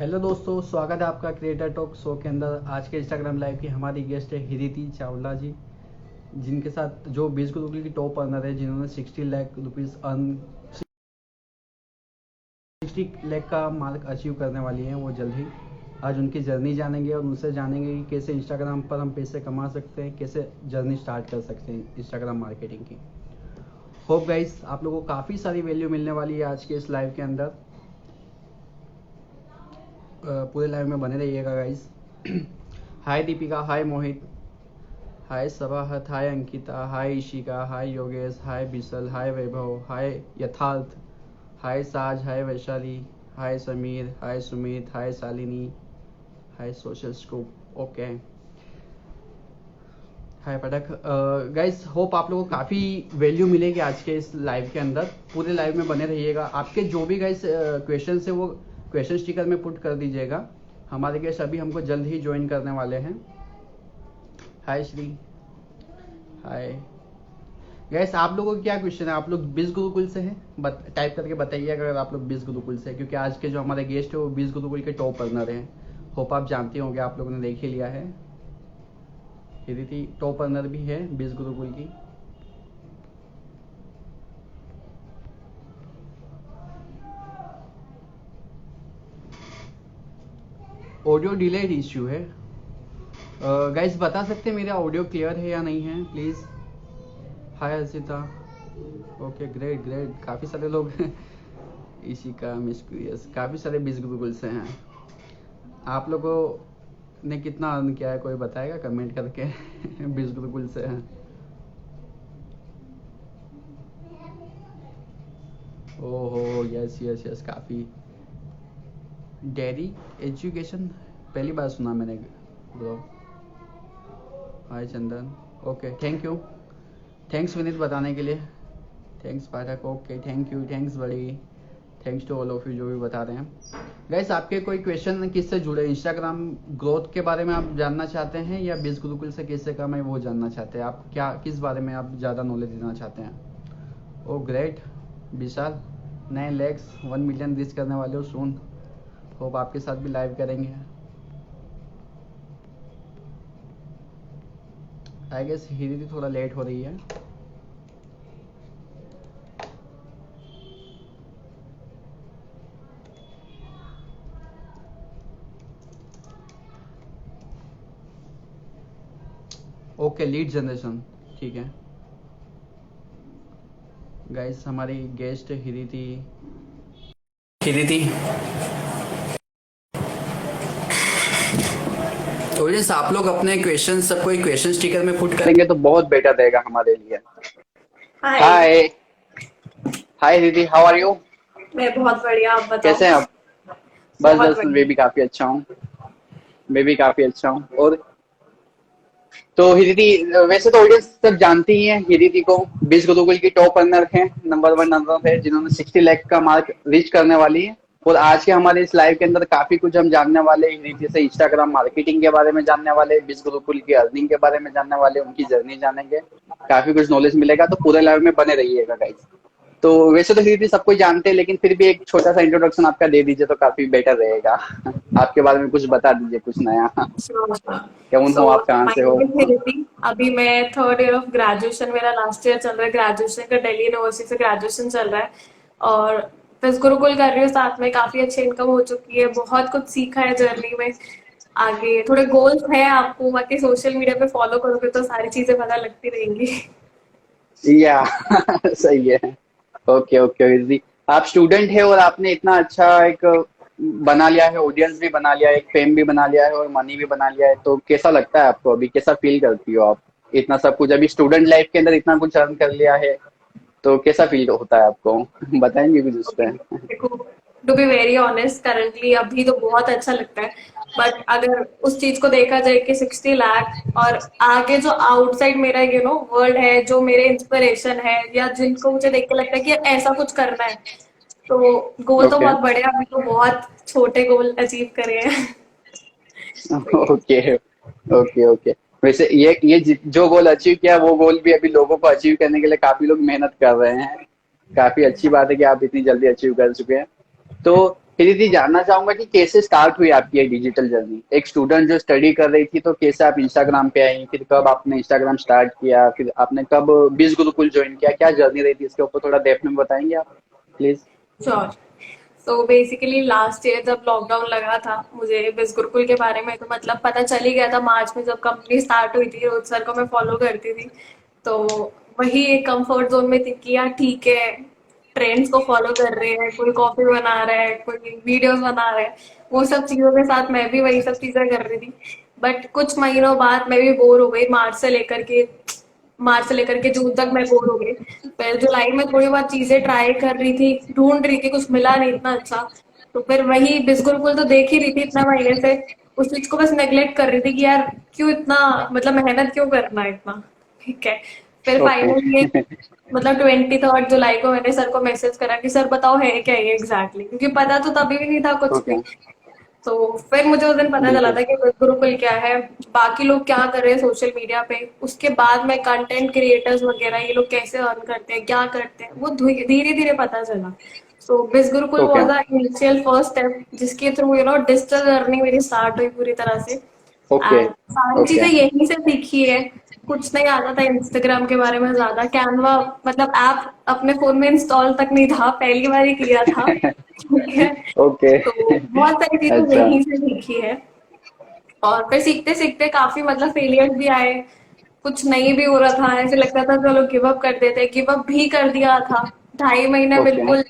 Hello दोस्तों, स्वागत है आपका क्रिएटर टॉक शो के अंदर। आज के इंस्टाग्राम लाइव की हमारी गेस्ट है हिरिति चावला जी, जिनके साथ जो 20 गुरुकुल की टॉप अर्नर है, जिन्होंने 60 लाख रुपीज़ अर्न 60 लाख का मार्क अचीव करने वाली हैं वो जल्द ही। आज उनकी जर्नी जानेंगे और उनसे जानेंगे कि कैसे इंस्टाग्राम पर हम पैसे कमा सकते हैं, कैसे जर्नी स्टार्ट कर सकते हैं इंस्टाग्राम मार्केटिंग की। होप गाइस आप लोगों को काफ़ी सारी वैल्यू मिलने वाली है आज के इस लाइव के अंदर। पूरे लाइव में बने रहिएगा गाइस। हाय दीपिका, हाय मोहित, हाय सबाहत, हाय अंकिता, हाय ईशिका, हाय योगेश, हाय बिसल, हाय वैभव, हाय यथार्थ, हाय साज, हाय वैशाली, हाय समीर, हाय सुमित, हाय शालिनी, हाय सोशल स्कूप, ओके, हाय पटक। गाइस होप आप लोगों को काफ़ी वैल्यू मिलेगी आज के इस लाइव के अंदर। पूरे लाइव में बने रहिएगा। आपके जो भी गाइस क्वेश्चन है वो क्वेश्चन स्टिकर में पुट कर दीजिएगा। हमारे गेस्ट अभी हमको जल्द ही ज्वाइन करने वाले हैं। हाय श्री, हाय गैस। आप लोगों को क्या क्वेश्चन है? आप लोग 20 गुरुकुल से हैं? टाइप करके बताइए अगर आप लोग 20 गुरुकुल से हैं, क्योंकि आज के जो हमारे गेस्ट है वो 20 गुरुकुल के टॉप अर्नर हैं। होप आप जानते होंगे, आप लोगों ने देख ही लिया है। हिरिति टॉप अर्नर भी है 20 गुरुकुल की। ऑडियो डिलेड इश्यू है गाइस, बता सकते हैं मेरा ऑडियो क्लियर है या नहीं है please. Hi Harshita, okay great great. काफ़ी सारे लोग इसी का मिस्क्रियस, काफ़ी सारे 20 गूगल से हैं। आप लोगों ने कितना अर्न किया है कोई बताएगा कमेंट करके? 20 गूगल से हैं। ओहो यस यस यस, काफ़ी। डेयरी एजुकेशन पहली बार सुना मैंने bro. Hi Chandan, okay thank you, thanks Vineet बताने के लिए। Thanks Pathak, okay thank you, thanks buddy, thanks to all of you जो भी बता रहे हैं। गाइस आपके कोई क्वेश्चन किससे जुड़े? इंस्टाग्राम ग्रोथ के बारे में आप जानना चाहते हैं या 20 गुरुकुल से कैसे कमाए वो जानना चाहते हैं? आप क्या किस बारे में आप ज़्यादा नॉलेज देना चाहते हैं? ओ ग्रेट विशाल, 9 लैक्स 1 मिलियन रीच करने वाले हो सून। होप आपके साथ भी लाइव करेंगे। आई गेस हिरी थोड़ा लेट हो रही है। ओके लीड जनरेशन, ठीक है गाइस। हमारी गेस्ट हिरिति, हिरिति तो जैसे आप लोग अपने क्वेश्चन सब कोई क्वेश्चन स्टिकर में पुट करेंगे तो बहुत बेटर रहेगा हमारे लिए। हाय। हाय, हाय दीदी, हाउ आर यू? मैं बहुत बढ़िया, आप बताओ। कैसे हैं आप? बस बहुत बस मैं बढ़िया। भी काफी अच्छा हूँ, मैं भी काफी अच्छा हूँ। और तो हिरिति, वैसे तो ऑडियंस सब जानती ही है हिरिति को। 20 गुरुकुल की टॉप अर्नर है, नंबर 1 रनर है, जिन्होंने 60 लाख का मार्क रीच करने वाली है। और आज के हमारे इस लाइव के अंदर काफी कुछ हम जानने वाले हैं हिरिति से। इंस्टाग्राम मार्केटिंग के बारे में जानने वाले, 20 गुरुकुल की अर्निंग के बारे में जानने वाले, उनकी जर्नी जानेंगे। काफी कुछ नॉलेज मिलेगा, तो पूरे लाइव में बने रहिएगा गाइस। तो वैसे तो हिरिति सब कोई जानते हैं, लेकिन फिर भी एक छोटा सा इंट्रोडक्शन आपका दे दीजिए तो काफी बेटर रहेगा। आपके बारे में कुछ बता दीजिए, कुछ नया। कौन सो हो आप, कहाँ माय से हो? Name is Hiriti. अभी मैं थर्ड ईयर ऑफ ग्रेजुएशन, मेरा लास्ट ईयर चल रहा है ग्रेजुएशन का, दिल्ली यूनिवर्सिटी से ग्रेजुएशन चल रहा है। और फिर गुरुकुल कर रही हूँ साथ में। काफी अच्छी इनकम हो चुकी है, बहुत कुछ सीखा है जर्नी में। आगे थोड़े गोल्स हैं आपको, बाकी सोशल मीडिया पे फॉलो करोगे तो सारी चीजें पता लगती रहेंगी। या सही है। ओके ओके जी, आप स्टूडेंट है और आपने इतना अच्छा एक बना लिया है, ऑडियंस भी बना लिया है, एक फेम भी बना लिया है और मनी भी बना लिया है। तो कैसा लगता है आपको अभी? कैसा फील करती हो आप? इतना सब कुछ अभी स्टूडेंट लाइफ के अंदर इतना कुछ अर्न कर लिया है, तो कैसा फील होता है आपको? बताएंगे कुछ उस पर? देखो, to be very honest, currently अभी तो बहुत अच्छा लगता है। बट अगर उस चीज को देखा जाए कि 60 लाख और आगे जो आउटसाइड मेरा वर्ल्ड है, जो मेरे इंस्पिरेशन है या जिनको मुझे देख के लगता है कि ऐसा कुछ करना है, तो गोल तो ओके बहुत बड़े हैं। अभी तो बहुत छोटे गोल अचीव करे हैं। तो ये ओके ओके ओके। वैसे ये जो गोल अचीव किया, वो गोल भी अभी लोगों को अचीव करने के लिए काफी लोग मेहनत कर रहे हैं। काफी अच्छी बात है कि आप इतनी जल्दी अचीव कर चुके हैं। तो फिर दीदी जानना चाहूंगा कि कैसे स्टार्ट हुई आपकी ये डिजिटल जर्नी, एक स्टूडेंट जो स्टडी कर रही थी तो कैसे आप इंस्टाग्राम पे आई, फिर कब आपने इंस्टाग्राम स्टार्ट किया, फिर आपने कब बीस गुरुकुल ज्वाइन किया, क्या जर्नी रही थी, इसके ऊपर थोड़ा डेप्थ में बताएंगे आप प्लीज। श्योर। तो बेसिकली लास्ट ईयर जब लॉकडाउन लगा था, मुझे बिस गुरुकुल के बारे में तो मतलब पता चल ही गया था मार्च में, जब कंपनी स्टार्ट हुई थी, रोज सर को मैं फॉलो करती थी। तो वही एक कंफर्ट जोन में थी कि यार ठीक है, ट्रेंड्स को फॉलो कर रहे हैं, कोई कॉफी बना रहा है, कोई वीडियोस बना रहा है, वो सब चीजों के साथ मैं भी वही सब चीजें कर रही थी। बट कुछ महीनों बाद मैं भी बोर हो गई, मार्च से लेकर के जून तक मैं बोर हो गई। फिर जुलाई में थोड़ी बहुत चीजें ट्राई कर रही थी, ढूंढ रही थी, कुछ मिला नहीं इतना अच्छा। तो फिर वही बिस्कुल तो देख ही रही थी इतना महीने से, उस चीज को बस नेग्लेक्ट कर रही थी कि यार क्यों इतना, मतलब मेहनत क्यों करना है इतना। ठीक है। फिर ओके। फाइनली मतलब 23 जुलाई को मैंने सर को मैसेज करा कि सर बताओ है क्या ये एग्जैक्टली, क्योंकि पता तो तभी भी नहीं था कुछ ओके। भी। तो फिर मुझे उस दिन पता चला बिल्कुल। था कि गुरुकुल क्या है, बाकी लोग क्या कर रहे हैं सोशल मीडिया पे। उसके बाद में कंटेंट क्रिएटर्स वगैरह ये लोग कैसे अर्न करते हैं, क्या करते हैं, वो धीरे धीरे पता चला। सो बिस Gurukul okay. Was the initial first step, जिसके थ्रू डिजिटल जर्नी मेरी स्टार्ट हुई पूरी तरह से। ओके। एंड सारी ओके। चीजें यहीं से सीखी है। कुछ नहीं आता था इंस्टाग्राम के बारे में ज्यादा, कैनवा मतलब ऐप अपने फोन में इंस्टॉल तक नहीं था, पहली बार ही किया था। ठीक है। ओके। तो बहुत सारी चीजें अच्छा। यहीं से सीखी है। और फिर सीखते सीखते काफी मतलब फेलियर्स भी आए, कुछ नहीं भी हो रहा था, ऐसे लगता था चलो गिव अप कर देते, गिव अप भी कर दिया था। 2.5 महीने ओके। बिल्कुल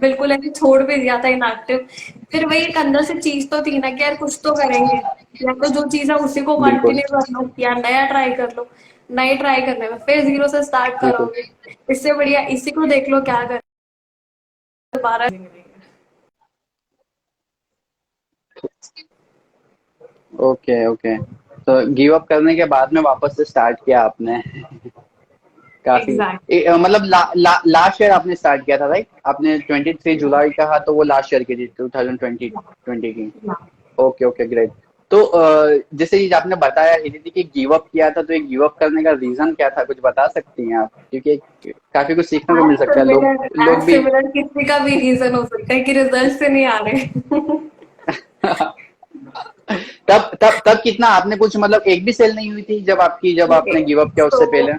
बिल्कुल ऐसे छोड़ भी दिया था इनएक्टिव। फिर वही एक अंदर से चीज तो थी ना कि यार कुछ तो करेंगे, या तो जो चीज है उसी को बिल्कुल। कंटिन्यू कर लो, या नया ट्राई कर लो। नए ट्राई करने में फिर जीरो से स्टार्ट बिल्कुल। करोगे, इससे बढ़िया इसी को देख लो क्या कर दोबारा। ओके। ओके। तो गिव अप करने के बाद में वापस से स्टार्ट किया आपने। काफी एग्जैक्ट। मतलब लास्ट ईयर आपने स्टार्ट किया था राइट, आपने 23 जुलाई कहा तो वो लास्ट ईयर की थी 2020 की। ओके। Okay great. तो जैसे ये आपने बताया ही थी कि गिव अप किया था, तो ये गिव अप करने का रीजन क्या था, कुछ बता सकती हैं आप, क्योंकि काफी कुछ सीखने को मिल सकता है, लोग एज लोग भी। सिमिलर किसी का भी रीजन हो सकता है कि रिजल्ट से नहीं आ रहे। तब कितना आपने कुछ मतलब एक भी सेल नहीं हुई थी जब ओके आपने गिव अप किया सो उससे पहले।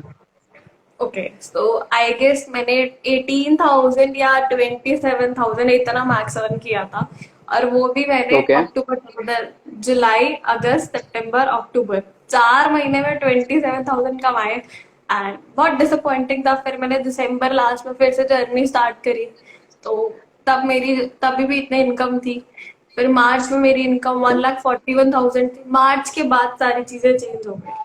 ओके सो आई गेस मैंने 18,000 या 27,000 इतना मैक्स अर्न किया था। और वो भी मैंने ओके। अक्टूबर, जुलाई, अगस्त, सितंबर, अक्टूबर, 4 महीने में 27,000 कमाए। एंड बहुत डिसअपॉइंटिंग था। फिर मैंने दिसंबर लास्ट में फिर से जर्नी स्टार्ट करी। तो तभी भी इतनी इनकम थी। फिर मार्च में मेरी इनकम 1,41,000 थी। मार्च के बाद सारी चीजें चेंज हो गई।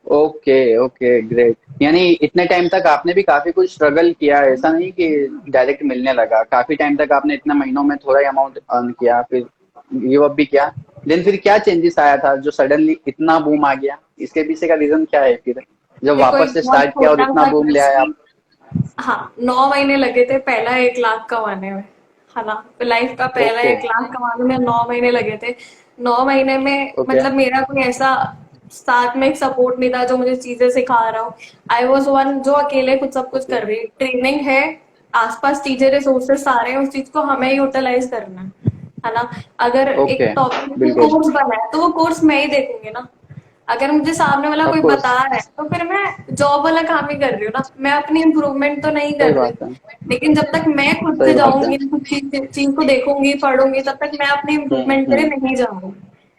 ओके। Okay great. यानी इतने टाइम तक आपने भी काफी कुछ स्ट्रगल किया है, ऐसा नहीं कि डायरेक्ट मिलने लगा, काफी टाइम तक आपने इतने महीनों में थोड़ा अमाउंट अर्न किया, फिर गिव अप भी किया। देन फिर क्या चेंजेस आया था जो सडनली इतना बूम आ गया, इसके पीछे का रीजन क्या है फिर, जब देखो वापस एक से बहुत स्टार्ट किया और छोटा इतना सा बूम ले आया आप। इंडस्ट्री। हाँ, 9 महीने लगे थे पहला 1 लाख कमाने में। है ना, लाइफ का पहला ओके। 1 लाख कमाने में 9 महीने लगे थे। 9 महीने में ओके। मतलब मेरा कोई ऐसा साथ में एक सपोर्ट नहीं था जो मुझे चीजें सिखा रहा हो। आई वॉज वन जो अकेले खुद सब कुछ कर रही है, ट्रेनिंग है, आसपास चीजें, रिसोर्सेस सारे हैं, उस चीज को हमें यूटिलाइज करना है ना। अगर एक ओके। टॉपिक बिल्कुल। कोर्स बना है तो वो कोर्स मैं ही देखूंगी ना। अगर मुझे सामने वाला ऑफ कोई कोर्स। बता रहा है तो फिर मैं जॉब वाला काम ही कर रही हूँ ना, मैं अपनी इम्प्रूवमेंट तो नहीं सही कर रही। बात है। लेकिन जब तक मैं खुद सही से बात है। जाऊंगी, कुछ चीज को देखूंगी, पढ़ूंगी, तब तक मैं अपनी इम्प्रूवमेंट के लिए हम्म। नहीं जाऊंगी।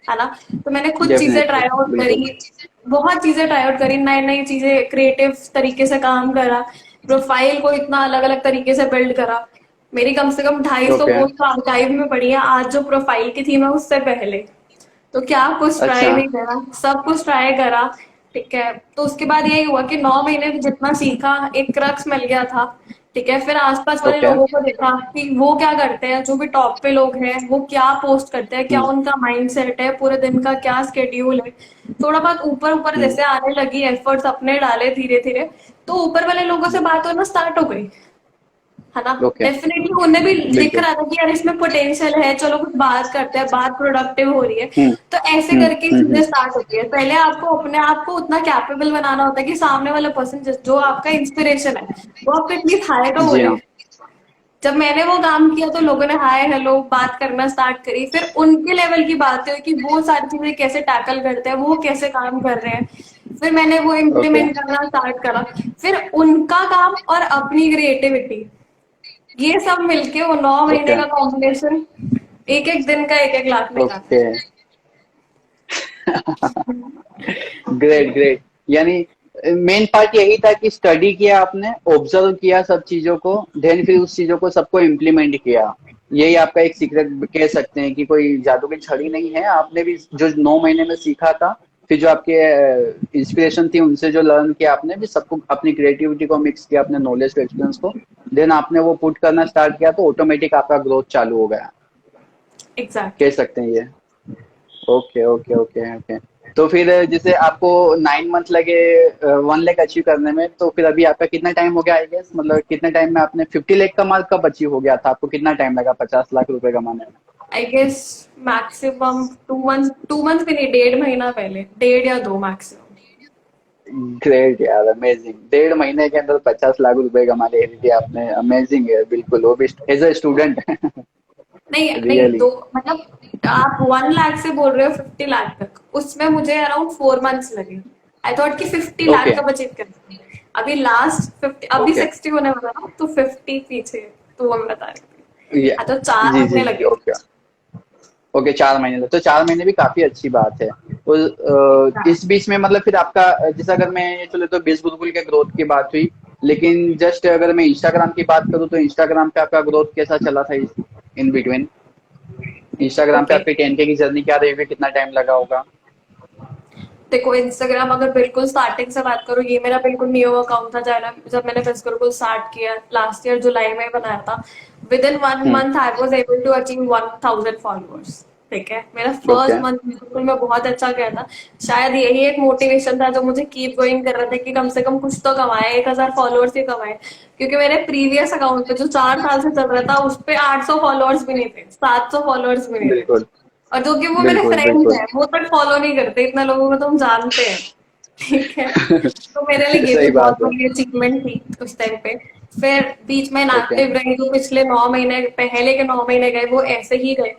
है ना। तो मैंने खुद चीजें डेफिनेटली। ट्राई आउट बिल्कुल। करी, बहुत चीजें ट्राई आउट करी, नई नई चीजें, क्रिएटिव तरीके से काम करा, प्रोफाइल को इतना अलग अलग तरीके से बिल्ड करा। मेरी कम से कम 250 ओके। पोस्ट आर्काइव में पड़ी है आज, जो प्रोफाइल की थी मैं उससे पहले। तो क्या कुछ ट्राई अच्छा। नहीं करा, सब कुछ ट्राई करा। ठीक है। तो उसके बाद यही हुआ कि 9 महीने में जितना सीखा, एक क्रक्स मिल गया था। ठीक है। फिर आसपास वाले ओके। लोगों को देखा कि वो क्या करते हैं, जो भी टॉप पे लोग हैं वो क्या पोस्ट करते हैं, क्या हम्म। उनका माइंडसेट है, पूरे दिन का क्या स्केड्यूल है। थोड़ा बहुत ऊपर ऊपर हम्म। जैसे आने लगी, एफर्ट्स अपने डाले धीरे धीरे, तो ऊपर वाले लोगों से बात होना स्टार्ट हो गई। है ना। ओके। डेफिनेटली उन्हें भी दिख बिल्कुल। रहा था कि यार इसमें पोटेंशियल है, चलो कुछ बात करते हैं, बात प्रोडक्टिव हो रही है। हम्म। तो ऐसे हम्म। करके चीजें स्टार्ट होती है। पहले आपको अपने आप को उतना कैपेबल बनाना होता है कि सामने वाला पर्सन जो आपका इंस्पिरेशन है वो आपको एटलीस्ट हायर तो जी बोले। हाँ। जब मैंने वो काम किया तो लोगों ने हाय हेलो बात करना स्टार्ट करी, फिर उनके लेवल की बात हुई कि वो सारी चीजें कैसे टैकल करते हैं, वो कैसे काम कर रहे हैं, फिर मैंने वो ओके इम्प्लीमेंट करना स्टार्ट करा। फिर उनका काम और अपनी क्रिएटिविटी, ये सब मिलके वो 9 महीने ओके का कॉम्बिनेशन एक एक दिन का 1-1 लाख निकाला। ओके। Great great. यानी मेन पार्ट यही था कि स्टडी किया आपने, ऑब्जर्व किया सब चीजों को, देन फिर उस चीजों को सबको इम्प्लीमेंट किया। यही आपका एक सीक्रेट कह सकते हैं कि कोई जादू की छड़ी नहीं है, आपने भी जो 9 महीने में सीखा था, फिर जो आपके इंस्पिरेशन थी उनसे जो लर्न किया आपने भी सबको, अपनी क्रिएटिविटी को मिक्स किया, अपने नॉलेज को एक्सपीरियंस को, देन आपने वो पुट करना स्टार्ट किया तो ऑटोमेटिक आपका ग्रोथ चालू हो गया, कह एग्जैक्टली। सकते हैं ये। Okay okay okay okay. तो फिर जैसे आपको 9 मंथ लगे 1 लाख अचीव करने में, तो फिर अभी आपका कितना टाइम हो गया आई गेस, मतलब कितने टाइम में आपने 50 लाख का मार्क कब अचीव हो गया था, आपको कितना टाइम लगा 50 लाख रुपए कमाने में? I guess maximum 2 month, 2 month भी नहीं, 1.5 महीना पहले, 1.5 या 2 मैक्सिमम। ग्रेट यार, अमेजिंग। 1.5 महीने के अंदर 50 लाख रुपए कमा लिए थी आपने, अमेजिंग है बिल्कुल, वो भी एज अ स्टूडेंट। नहीं नहीं, रियली। दो मतलब आप 1 लाख से बोल रहे हो 50 लाख तक, उसमें मुझे अराउंड 4 मंथ्स लगे। आई थॉट कि 50 लाख ओके का बचत करते हैं। अभी लास्ट 50, अभी ओके। 60 होने वाला ना, तो 50 पीछे, तो वो मैं बता रही थी। हाँ, तो चार जी जी महीने जी। लगे। Okay okay. 4 महीने, तो 4 महीने भी काफी अच्छी बात है। तो इस बीच में मतलब फिर आपका जैसे अगर मैं ये चले तो बीस गुरुकुल के ग्रोथ की बात हुई, लेकिन जस्ट अगर मैं इंस्टाग्राम की बात करूँ तो इंस्टाग्राम पे आपका ग्रोथ कैसा चला था इन बिटवीन? इंस्टाग्राम पे ओके, आपकी 10K की जर्नी क्या रही होगी, कितना टाइम लगा होगा? देखो इंस्टाग्राम अगर बिल्कुल स्टार्टिंग से बात करूँ, ये मेरा बिल्कुल न्यू अकाउंट था जब मैंने फेस बिल्कुल स्टार्ट किया लास्ट ईयर जुलाई में बनाया था। Within one hmm. Month I was able to achieve 1000 followers. ठीक है, मेरा ओके फर्स्ट मंथ बिल्कुल मैं बहुत अच्छा गया था। शायद यही एक मोटिवेशन था जो मुझे कीप गोइंग कर रहा था कि कम से कम कुछ तो कमाए, 1000 फॉलोअर्स ही कमाए। क्योंकि मेरे प्रीवियस अकाउंट पे जो 4 साल से चल रहा था उस पे 800 फॉलोअर्स भी नहीं थे, 700 फॉलोअर्स भी नहीं थे। बिल्कुल और जो कि वो मेरे बिल्कुल फ्रेंड्स बिल्कुल। हैं वो तक फॉलो नहीं करते, इतना लोगों को तो हम जानते हैं। ठीक है, तो मेरे लिए ये भी सही बहुत बात है। बड़ी अचीवमेंट थी उस टाइम पे। फिर बीच में ओके इनएक्टिव रही तो पिछले 9 महीने, पहले के 9 महीने गए वो ऐसे ही गए।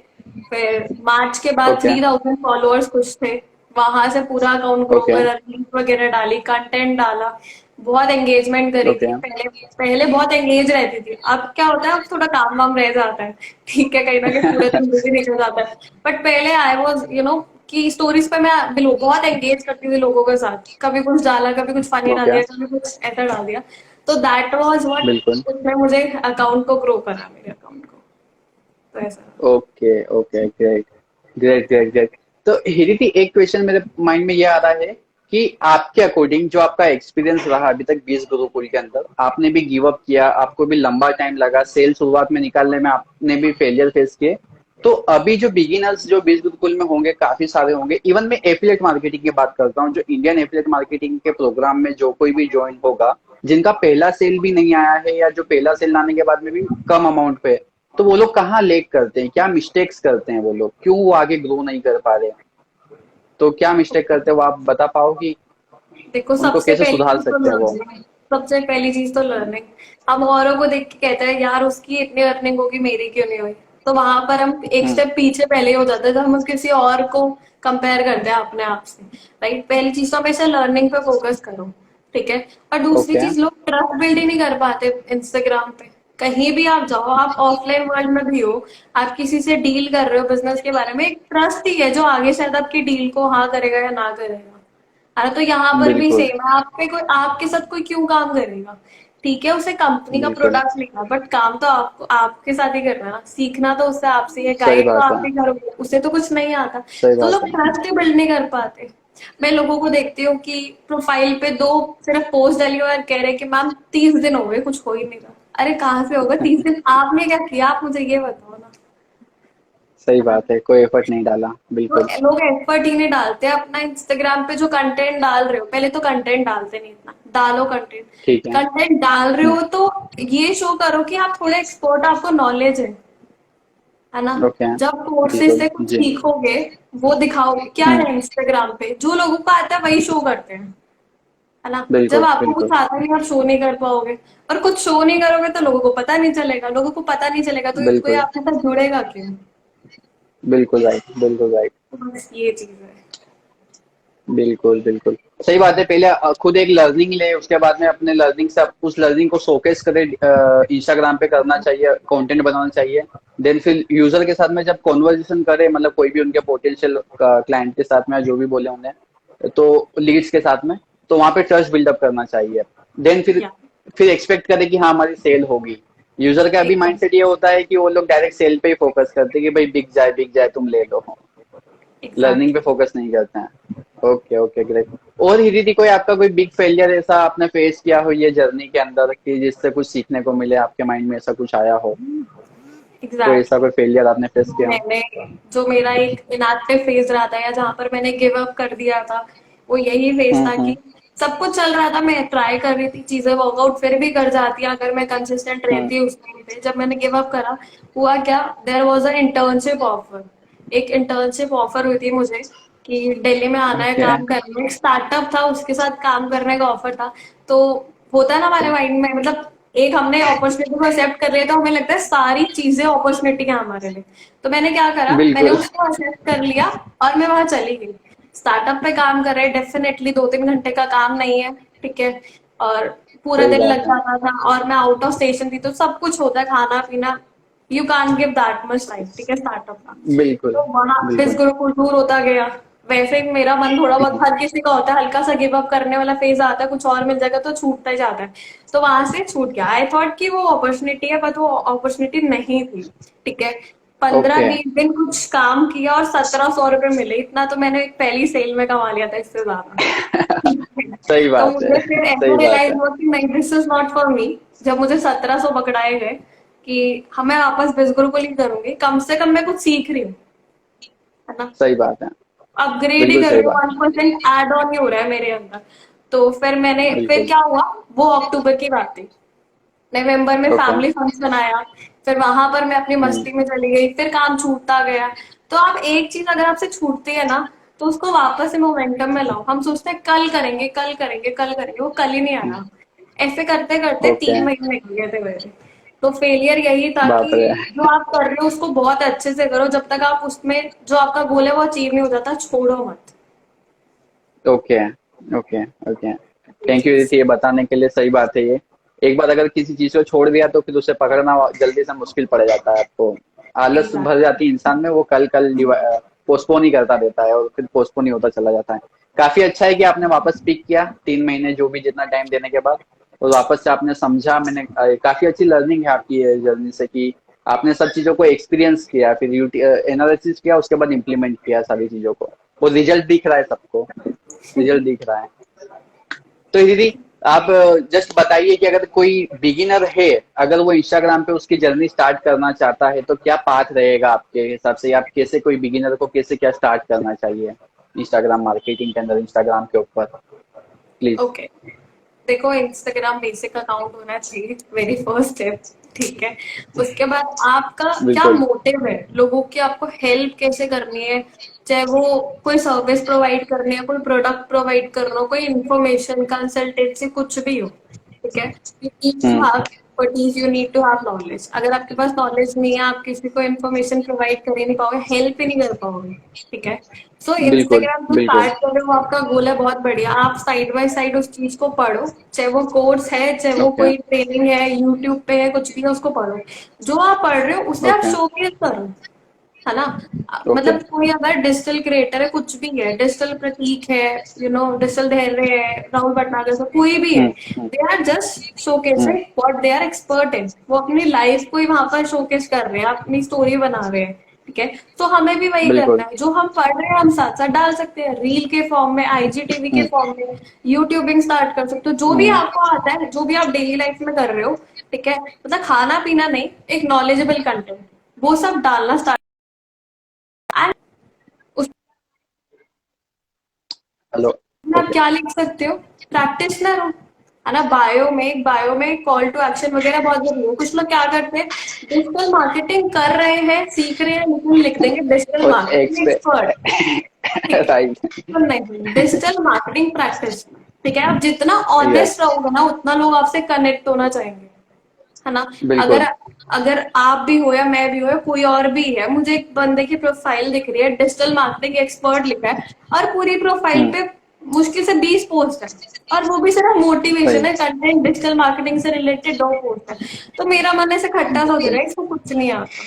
फिर मार्च के बाद ओके 3000 फॉलोअर्स कुछ थे, वहां से पूरा अकाउंट ग्रो ओके करा, रील्स वगैरह डाली, कंटेंट डाला, बहुत एंगेजमेंट करी ओके थी। पहले पहले बहुत एंगेज रहती थी, अब क्या होता है, अब थोड़ा काम वाम रह जाता है। ठीक है, कहीं ना कहीं पूरे दिन बिजी निकल जाता है। बट पहले आई वॉज कि स्टोरीज पे मैं बिल्कुल बहुत एंगेज करती थी लोगों के साथ, कभी कुछ डाला, कभी कुछ फनी डाल ओके। दिया, कभी कुछ ऐसा डाल दिया। तो दैट वाज व्हाट, बिल्कुल। उसने मुझे अकाउंट को ग्रो करा, मेरे अकाउंट को। तो ऐसा। Okay okay. Great great great great. तो हिरिति एक क्वेश्चन मेरे माइंड में ये आ रहा है कि आपके अकॉर्डिंग जो आपका एक्सपीरियंस रहा अभी तक 20 गुरुकुल के अंदर, आपने भी गिव अप किया, आपको भी लंबा टाइम लगा, सेल शुरुआत में निकालने में आपने भी फेलियर फेस किए, तो अभी जो बिगिनर्स जो 20 गुरुकुल में होंगे काफी सारे होंगे, इवन मैं एफिलिएट मार्केटिंग की बात करता हूँ, जो इंडियन एफिलिएट मार्केटिंग के प्रोग्राम में जो कोई भी ज्वाइन होगा, जिनका पहला सेल भी नहीं आया है या जो पहला सेल लाने के बाद में भी कम अमाउंट पे, तो वो लोग कहाँ लेक करते हैं, क्या मिस्टेक्स करते हैं वो लोग, क्यों वो आगे ग्रो नहीं कर पा रहे? तो क्या मिस्टेक करते हैं वो आप बता पाओ कि देखो, उनको सबसे कैसे पहली सुधार चीज तो सकते हैं वो? लर्निंग। सबसे पहली चीज तो लर्निंग। हम औरों को देख के कहते हैं यार उसकी इतनी अर्निंग होगी, मेरी क्यों नहीं हुई। तो वहां पर हम एक हम्म। स्टेप पीछे पहले ही हो जाते हैं, तो हम किसी और को कंपेयर करते हैं अपने आप से। राइट, पहली चीज तो हमेशा लर्निंग पे फोकस करो। ठीक है। और दूसरी ओके चीज, लोग ट्रस्ट बिल्ड ही नहीं कर पाते इंस्टाग्राम पे। कहीं भी आप जाओ, आप ऑफलाइन वर्ल्ड में भी हो, आप किसी से डील कर रहे हो बिजनेस के बारे में, एक ट्रस्ट ही है जो आगे शायद आपकी डील को हाँ करेगा या ना करेगा। अरे तो यहाँ पर भी बिल्कुल सेम है, आप पे कोई आपके साथ कोई क्यों काम करेगा। ठीक है, उसे कंपनी का बिल्कुल। प्रोडक्ट लेना, बट काम तो आपको आपके साथ ही करना है ना, सीखना तो उससे आपसे ही है, सही गाइड तो बात आप है। ही करोगे, उसे तो कुछ नहीं आता। सही तो बात लोग है। ट्रस्ट ही बिल्ड नहीं कर पाते। मैं लोगों को देखती हूँ कि प्रोफाइल पे दो सिर्फ पोस्ट डाली हुई और कह रहे हैं कि मैम 30 दिन हो गए कुछ हो ही नहीं रहा। अरे कहाँ से होगा 30 दिन, आपने क्या किया, आप मुझे ये बताओ ना। सही है ना। बात है, कोई एफर्ट नहीं डाला तो बिल्कुल। लोग एफर्ट ही नहीं डालते अपना। इंस्टाग्राम पे जो कंटेंट डाल रहे हो, पहले तो कंटेंट डालते नहीं, इतना डालो कंटेंट। ठीक है। कंटेंट डाल रहे हम्म। हो तो ये शो करो कि आप थोड़े एक्सपर्ट, आपको नॉलेज है ना। ओके। जब कोर्सेज बिल्कुल से कुछ जी। सीखोगे, वो दिखाओगे। क्या हम्म। है इंस्टाग्राम पे, जो लोगों को आता है वही शो करते हैं। है ना? जब बिल्कुल आपको बिल्कुल कुछ आता नहीं, आप शो नहीं कर पाओगे, और कुछ शो नहीं करोगे तो लोगों को पता नहीं चलेगा, लोगों को पता नहीं चलेगा तो कोई बिल्कुल आपके साथ जुड़ेगा क्यों? बिल्कुल राइट, बिल्कुल राइट। तो बस ये चीज है। बिल्कुल बिल्कुल सही बात है। पहले खुद एक लर्निंग ले, उसके बाद में अपने लर्निंग से उस लर्निंग को शोकेस करे, इंस्टाग्राम पे करना चाहिए, कंटेंट बनाना चाहिए। देन फिर यूजर के साथ में जब कॉन्वर्जेशन करे, मतलब कोई भी उनके पोटेंशियल क्लाइंट के साथ में या जो भी बोले उन्हें, तो लीड्स के साथ में, तो वहां पे ट्रस्ट बिल्डअप करना चाहिए। देन या फिर एक्सपेक्ट करे कि हाँ हमारी सेल होगी। यूजर का अभी माइंडसेट ये होता है कि वो लोग डायरेक्ट सेल पे ही फोकस करते हैं कि भाई बिक जाए तुम ले लो, लर्निंग पे एग्जैक्टली। फोकस नहीं करते हैं। Okay okay great. और ही दीदी कोई आपका कोई बिग फेलियर ऐसा आपने फेस किया हो ये जर्नी के अंदर कि जिससे कुछ सीखने को मिले, आपके माइंड में ऐसा कुछ आया हो, कोई ऐसा एग्जैक्टली। कोई फेलियर आपने फेस किया हो? मैंने जो मेरा एक इनएक्टिव फेज रहा था, या जहां पर मैंने गिव अप कर दिया था, वो यही फेज था हम्म। कि सब कुछ चल रहा था, मैं ट्राई कर रही थी चीजें, वर्कआउट फिर भी कर जाती अगर मैं कंसिस्टेंट हम्म। रहती उस टाइम पे। जब मैंने गिव अप करा, हुआ क्या, there was a internship offer. एक इंटर्नशिप ऑफर हुई थी मुझे कि दिल्ली में आना है ओके काम करने, एक स्टार्टअप था उसके साथ काम करने का ऑफर था। तो होता है ना हमारे माइंड में, मतलब एक हमने अपॉर्चुनिटी को एक्सेप्ट कर लिया तो हमें लगता है सारी चीजें अपॉर्चुनिटी है हमारे लिए। तो मैंने क्या करा, मैंने बिल्कुल। उसको एक्सेप्ट कर लिया और मैं वहां चली गई। स्टार्टअप पे काम कर रहे हैं, डेफिनेटली 2-3 घंटे का काम नहीं है, ठीक है, और पूरा सही दिन लग बात है। जाता था, और मैं आउट ऑफ स्टेशन थी तो सब कुछ होता है, खाना पीना, you can give that much time, ठीक है, स्टार्टअप का। बिल्कुल तो वहां बिस बिल्कुल। गुरुकुल दूर होता गया। वैसे ही मेरा मन थोड़ा बहुत, हर किसी का होता है, हल्का सा गिव अप करने वाला फेज आता है, कुछ और मिल जाएगा तो छूटता ही जाता है। तो वहां से छूट गया। आई थॉट कि वो अपॉर्चुनिटी है, बट वो अपॉर्चुनिटी नहीं थी, ठीक है। पंद्रह ओके। बीस दिन कुछ काम किया और 1700 रुपये मिले, इतना तो मैंने एक पहली सेल में कमा लिया था, इससे ज्यादा। सही तो बात है, मुझे फिर ऐसा सही बात रियलाइज है। हुआ कि नहीं, this is not for me. जब मुझे 1700 पकड़ाए गए कि हमें वापस बिस गुरुकुल ही करूंगी, कम से कम मैं कुछ सीख रही हूँ, है ना, सही बात है। अपग्रेड ही बिल्कुल कर सही रही हूँ, बात। 1% एड ऑन ही हो रहा है मेरे अंदर। तो फिर बिल्कुल। क्या हुआ, वो अक्टूबर की बात थी। नवंबर में ओके। फैमिली फंक्शन आया, फिर वहां पर मैं अपनी हम्म। मस्ती में चली गई, फिर काम छूटता गया। तो आप एक चीज अगर आपसे छूटती है ना, तो उसको वापस से मोमेंटम में लाओ। हम सोचते हैं कल करेंगे, कल करेंगे, कल करेंगे, वो कल ही नहीं आया। ऐसे करते करते ओके। 3 महीने निकल गए थे मेरे। तो फेलियर यही था बाप कि रे। जो आप कर रहे हो उसको बहुत अच्छे से करो, जब तक आप उसमें जो आपका गोल है वो अचीव नहीं हो जाता, छोड़ो मत। Okay okay okay. ये थैंक यू चीज। दीदी ये बताने के लिए। सही बात है ये। एक बार अगर किसी चीज को छोड़ दिया तो फिर उसे पकड़ना जल्दी से मुश्किल पड़ जाता है आपको। आलस एग्जैक्ट। भर जाती है इंसान में, वो कल कल पोस्टपोन ही करता रहता है और फिर पोस्टपोन ही होता चला जाता है। काफी अच्छा है कि आपने वापस पिक किया 3 महीने जो भी जितना टाइम देने के बाद, और वापस से आपने समझा। मैंने काफी अच्छी लर्निंग है आपकी ये जर्नी से कि आपने सब चीजों को एक्सपीरियंस किया, फिर एनालिसिस किया, उसके बाद इम्प्लीमेंट किया सारी चीजों को। वो रिजल्ट दिख रहा है सबको, रिजल्ट दिख रहा है। तो दीदी आप जस्ट बताइए कि अगर कोई बिगिनर है, अगर वो इंस्टाग्राम पे उसकी जर्नी स्टार्ट करना चाहता है तो क्या पाथ रहेगा आपके हिसाब से, आप कैसे कोई बिगिनर को कैसे क्या स्टार्ट करना चाहिए इंस्टाग्राम मार्केटिंग के अंदर, इंस्टाग्राम के ऊपर, प्लीज। ओके, देखो, इंस्टाग्राम बेसिक अकाउंट होना चाहिए, वेरी फर्स्ट स्टेप, ठीक है। उसके बाद आपका क्या बिल्कुल। मोटिव है, लोगों की आपको हेल्प कैसे करनी है, चाहे वो कोई सर्विस प्रोवाइड करनी है, कोई प्रोडक्ट प्रोवाइड कर रहा हो, कोई इन्फॉर्मेशन कंसल्टेंसी, कुछ भी हो, ठीक है। You need to hmm. Have expertise, you need to have knowledge. अगर आपके पास नॉलेज नहीं है, आप किसी को इन्फॉर्मेशन प्रोवाइड कर ही नहीं पाओगे, हेल्प ही नहीं कर पाओगे, ठीक है। सो बिल्कुल इंस्टाग्राम जो बिल्कुल। स्टार्ट कर रहे हो, आपका गोल है बहुत बढ़िया, आप साइड बाय साइड उस चीज को पढ़ो, चाहे वो कोर्स है, चाहे वो ओके कोई ट्रेनिंग है, यूट्यूब पे है, कुछ भी है, उसको पढ़ो। जो आप पढ़ रहे हो उसे आप ओके शोकेस करो, है ना। ओके। मतलब कोई अगर डिजिटल क्रिएटर है, कुछ भी है, डिजिटल प्रतीक है, डिजिटल धैर्य है, राहुल भटनागर से कोई भी है, hmm. They are just hmm. Showcasing what they are expert in. वो अपनी लाइफ को ही वहां पर शोकेस कर रहे हैं, अपनी स्टोरी बना रहे हैं, ठीक है। तो हमें भी वही करना बिल्कुल। है, जो हम पढ़ रहे हैं हम साथ साथ डाल सकते हैं, रील के फॉर्म में, आईजीटीवी के हम्म। फॉर्म में, यूट्यूबिंग स्टार्ट कर सकते हो, जो भी हम्म। आपको आता है, जो भी आप डेली लाइफ में कर रहे हो, ठीक है। मतलब खाना पीना नहीं, एक नॉलेजेबल कंटेंट, वो सब डालना स्टार्ट। हेलो। में आप ओके। क्या लिख सकते हो, प्रैक्टिशनर हो, है ना। बायो में कॉल टू एक्शन वगैरह बहुत जरूरी है। कुछ लोग क्या करते हैं, डिजिटल मार्केटिंग कर रहे हैं, सीख रहे हैं, लेकिन लिख देंगे डिजिटल और मार्केटिंग एक्सपर्ट, ठीक है। राइट। तो नहीं, डिजिटल मार्केटिंग प्रैक्टिस, ठीक है, आप जितना यस, ऑनेस्ट रहोगे ना उतना लोग आपसे कनेक्ट होना चाहेंगे, है ना। अगर बिल्कुल। अगर आप भी हो या मैं भी हो या कोई और भी है, मुझे एक बंदे की प्रोफाइल दिख रही है, डिजिटल मार्केटिंग एक्सपर्ट लिखा है, और पूरी प्रोफाइल हम्म। पे मुश्किल से 20 पोस्ट है, और वो भी सिर्फ मोटिवेशन सही। है, कंटेंट डिजिटल मार्केटिंग से रिलेटेड 2 पोस्ट है, तो मेरा मन ऐसे खट्टा सा हो बिल्कुल जाएगा, इसको कुछ नहीं आता,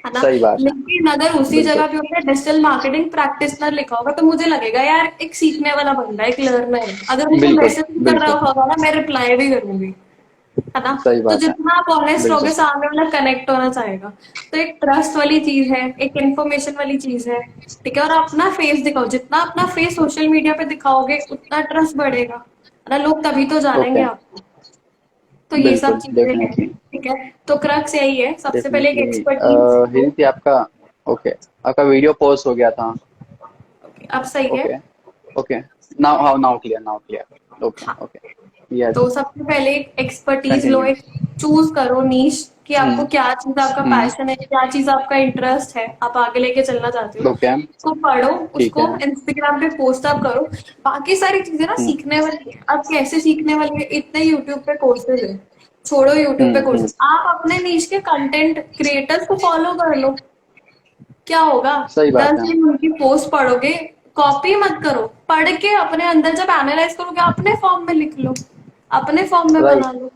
है ना। सही बात है। लेकिन अगर उसी बिल्कुल। जगह पे उसने डिजिटल मार्केटिंग प्रैक्टिशनर लिखा होगा तो मुझे लगेगा यार एक सीखने वाला बंदा है, एक लर्नर है, अगर मुझे बिल्कुल मैसेज भी कर रहा बिल्कुल होगा ना मैं रिप्लाई भी करूंगी, है ना। सही तो बात है। जितना आप ऑनेस्ट बिल्कुल। रहोगे सामने वाला कनेक्ट होना चाहेगा। तो एक ट्रस्ट वाली चीज है, एक इन्फॉर्मेशन वाली चीज है, ठीक है। और अपना फेस दिखाओ, जितना अपना फेस सोशल मीडिया पे दिखाओगे उतना ट्रस्ट बढ़ेगा, है ना, लोग तभी तो जानेंगे ओके। आपको। तो ये सब बिल्कुल, चीजें हैं, डेफिनेटली। ठीक है। तो क्रक्स यही है, सबसे पहले एक डेफिनेटली। एक्सपर्टीज सीखो। हिरिति आपका, ओके, आपका वीडियो पॉज हो गया था। अब सही है। Okay. Okay. Now, how, now clear, now clear. Okay हाँ, ओके। यस। तो सबसे पहले एक एक्सपर्टीज लो, कंटिन्यू। एक चूज करो नीश कि आपको क्या चीज आपका हम्म। पैशन है, क्या चीज आपका इंटरेस्ट है, आप आगे लेके चलना चाहते हो, ओके। उसको पढ़ो, ठीक उसको है। इंस्टाग्राम पे पोस्ट अप करो। बाकी सारी चीजें ना सीखने वाली है, अब कैसे सीखने वाली है, इतने यूट्यूब पे कोर्सेज है, छोड़ो यूट्यूब पे हम्म। कोर्सेज, आप अपने नीश के कंटेंट क्रिएटर्स को फॉलो कर लो। क्या होगा, सही बात 10 है। दिन उनकी पोस्ट पढ़ोगे, कॉपी मत करो, पढ़ के अपने अंदर जब एनालाइज करोगे अपने फॉर्म में लिख लो, अपने फॉर्म में राइट। बना लो।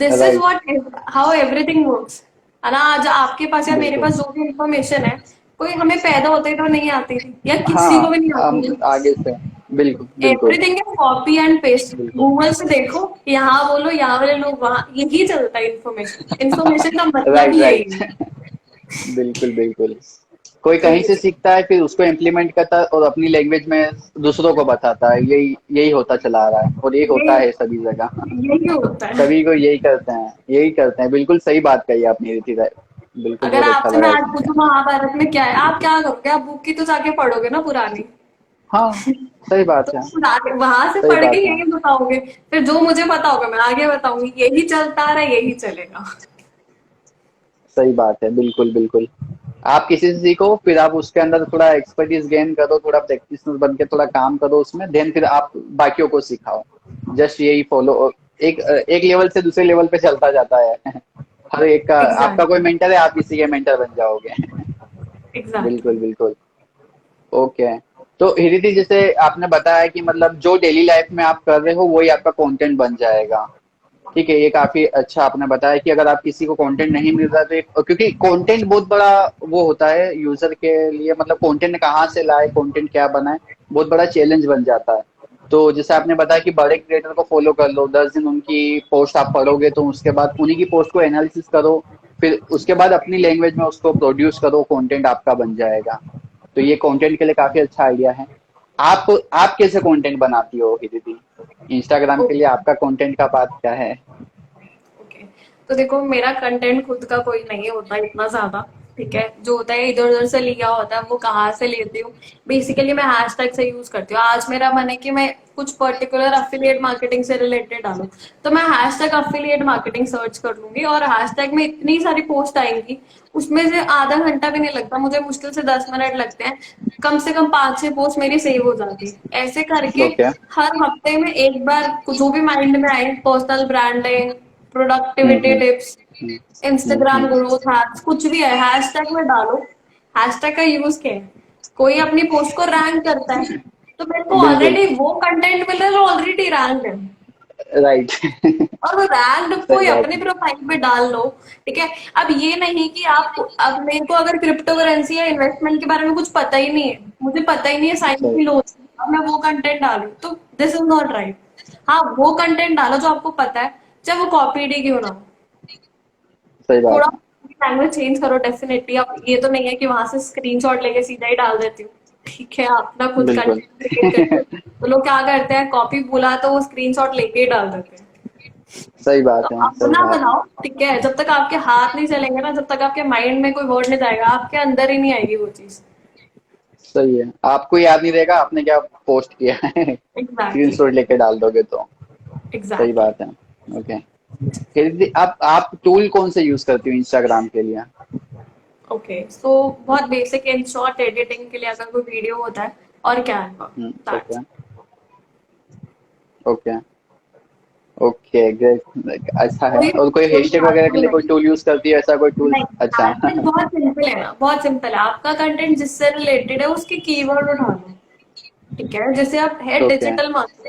This is right. What, how everything works, है ना। आज आपके पास या मेरे बिल्कुल। पास जो भी इंफॉर्मेशन है, कोई हमें पैदा होते ही तो नहीं आती थी, या किसी को हाँ, भी नहीं हम आती थी। आगे से। बिल्कुल बिल्कुल एवरीथिंग है कॉपी एंड पेस्ट, बिल्कुल। गूगल से देखो, यहाँ बोलो, यहाँ वाले लोग वहां, यही चलता है। इन्फॉर्मेशन इन्फॉर्मेशन का मतलब राइट ही यही राइट। है। बिल्कुल बिल्कुल। कोई तो कहीं ये से सीखता है, फिर उसको इम्प्लीमेंट करता है और अपनी लैंग्वेज में दूसरों को बताता है। यही यही होता चला आ रहा है, और ये होता यही है सभी जगह। यही होता है। सभी को यही करते हैं, यही करते हैं। बिल्कुल सही बात कही आपने रीति राय। बिल्कुल, अगर बहुत अच्छा आपसे लगा मैं ये आज सुन के। पूछूं महाभारत में क्या है, आप क्या करोगे, आप बुक की तो जाके पढ़ोगे ना पुरानी। हाँ, सही बात तो है। वहां से सही पढ़ के बात है। यही बताओगे, फिर जो मुझे पता होगा मैं आगे बताऊंगी, यही चलता रहा, यही चलेगा। सही बात है। बिल्कुल बिल्कुल। आप किसी से सीखो, फिर आप उसके अंदर थोड़ा एक्सपर्टीज गेन करो, थोड़ा प्रैक्टिशनर बन के थोड़ा काम करो उसमें, देन फिर आप बाकियों को सिखाओ। जस्ट यही फॉलो, एक एक लेवल से दूसरे लेवल पे चलता जाता है। हर एक का, आपका कोई एग्जैक्टली, मेंटर है, आप किसी के मेंटर बन जाओगे। बिल्कुल एग्जैक्टली। बिल्कुल। ओके। तो हिरिति, जैसे आपने बताया कि मतलब जो डेली लाइफ में आप कर रहे हो वही आपका कंटेंट बन जाएगा। ठीक है, ये काफी अच्छा आपने बताया कि अगर आप किसी को कंटेंट नहीं मिल रहा तो क्योंकि कंटेंट बहुत बड़ा वो होता है यूजर के लिए, मतलब कंटेंट कहाँ से लाए, कंटेंट क्या बनाए, बहुत बड़ा चैलेंज बन जाता है। तो जैसे आपने बताया कि बड़े क्रिएटर को फॉलो कर लो, 10 दिन उनकी पोस्ट आप पढ़ोगे, तो उसके बाद उन्हीं की पोस्ट को एनालिसिस करो, फिर उसके बाद अपनी लैंग्वेज में उसको प्रोड्यूस करो, कंटेंट आपका बन जाएगा। तो ये कंटेंट के लिए काफी अच्छा आइडिया है। आप कैसे कंटेंट बनाती हो दीदी? इंस्टाग्राम के लिए आपका कंटेंट का पाथ क्या है? ओके, तो देखो मेरा कंटेंट खुद का कोई नहीं होता इतना ज्यादा, ठीक है। जो होता है इधर उधर से लिया होता है, वो कहाँ से लेती हूँ, बेसिकली मैं हैशटैग से यूज करती हूँ। आज मेरा मन है कि मैं कुछ पर्टिकुलर अफिलिएट मार्केटिंग से रिलेटेड डालूं, तो मैं हैशटैग अफिलिएट मार्केटिंग सर्च कर लूंगी, और हैशटैग में इतनी सारी पोस्ट आएंगी, उसमें से आधा घंटा भी नहीं लगता मुझे, मुश्किल से 10 मिनट लगते हैं, कम से कम 5-6 पोस्ट मेरी सेव हो जाती है, ऐसे करके। ओके। हर हफ्ते में एक बार जो भी माइंड में आए, पर्सनल ब्रांडिंग, प्रोडक्टिविटी हम्म। टिप्स, इंस्टाग्राम हम्म। ग्रोथ हैक्स, कुछ भी है, हैशटैग में डालो। हैशटैग का यूज क्या है, कोई अपनी पोस्ट को रैंक करता है, तो मेरे को बिल्कुल। ऑलरेडी वो कंटेंट मिल रहा है जो ऑलरेडी रैंक है, राइट। और वो रैंक सही कोई बात अपनी है। प्रोफाइल पे डाल लो, ठीक है। अब ये नहीं कि आप, अब मेरे को अगर क्रिप्टो करेंसी या इन्वेस्टमेंट के बारे में कुछ पता ही नहीं है, मुझे पता ही नहीं है साइंस सही। की लॉ, अब मैं वो कंटेंट डालू तो दिस इज नॉट राइट। हाँ, वो कंटेंट डालो जो आपको पता है, चाहे वो कॉपीड ही क्यों ना हो। सही थोड़ा बात है। लैंग्वेज चेंज करो डेफिनेटली। अब ये तो नहीं है कि वहां से स्क्रीनशॉट लेके सीधा ही डाल देती हूँ, ठीक है, अपना खुद बिल्कुल। कंटेंट क्रिएट करती हूँ, तो लोग क्या करते हैं, कॉपी बोला तो वो स्क्रीनशॉट लेके ही डाल देते हैं। सही तो बात है। सही अपना बात है। बनाओ, ठीक है, जब तक आपके हाथ नहीं चलेंगे ना, जब तक आपके माइंड में कोई वर्ड नहीं जाएगा, आपके अंदर ही नहीं आएगी वो चीज। सही है, आपको याद नहीं रहेगा आपने क्या पोस्ट किया है। एग्जैक्टली, स्क्रीनशॉट लेके डाल दोगे तो। सही एग्जैक्टली। बात है। ओके। दीदी, आप टूल कौन से यूज करती हो इंस्टाग्राम के लिए? ओके, सो बहुत बेसिक, इन शॉर्ट एडिटिंग के लिए अगर कोई वीडियो होता है, और क्या है, That's okay. it. Okay, okay, great, अच्छा है। कोई और कोई कोई हैशटैग वगैरह के फालतू लिए कोई नहीं। टूल यूज़ करती है, ऐसा कोई टूल? नहीं, अच्छा। हैशटैग बहुत सिंपल है ना, बहुत सिंपल है। आपका कंटेंट जिससे रिलेटेड है उसके कीवर्ड उठा लो। ठीक है, जैसे आप है ओके।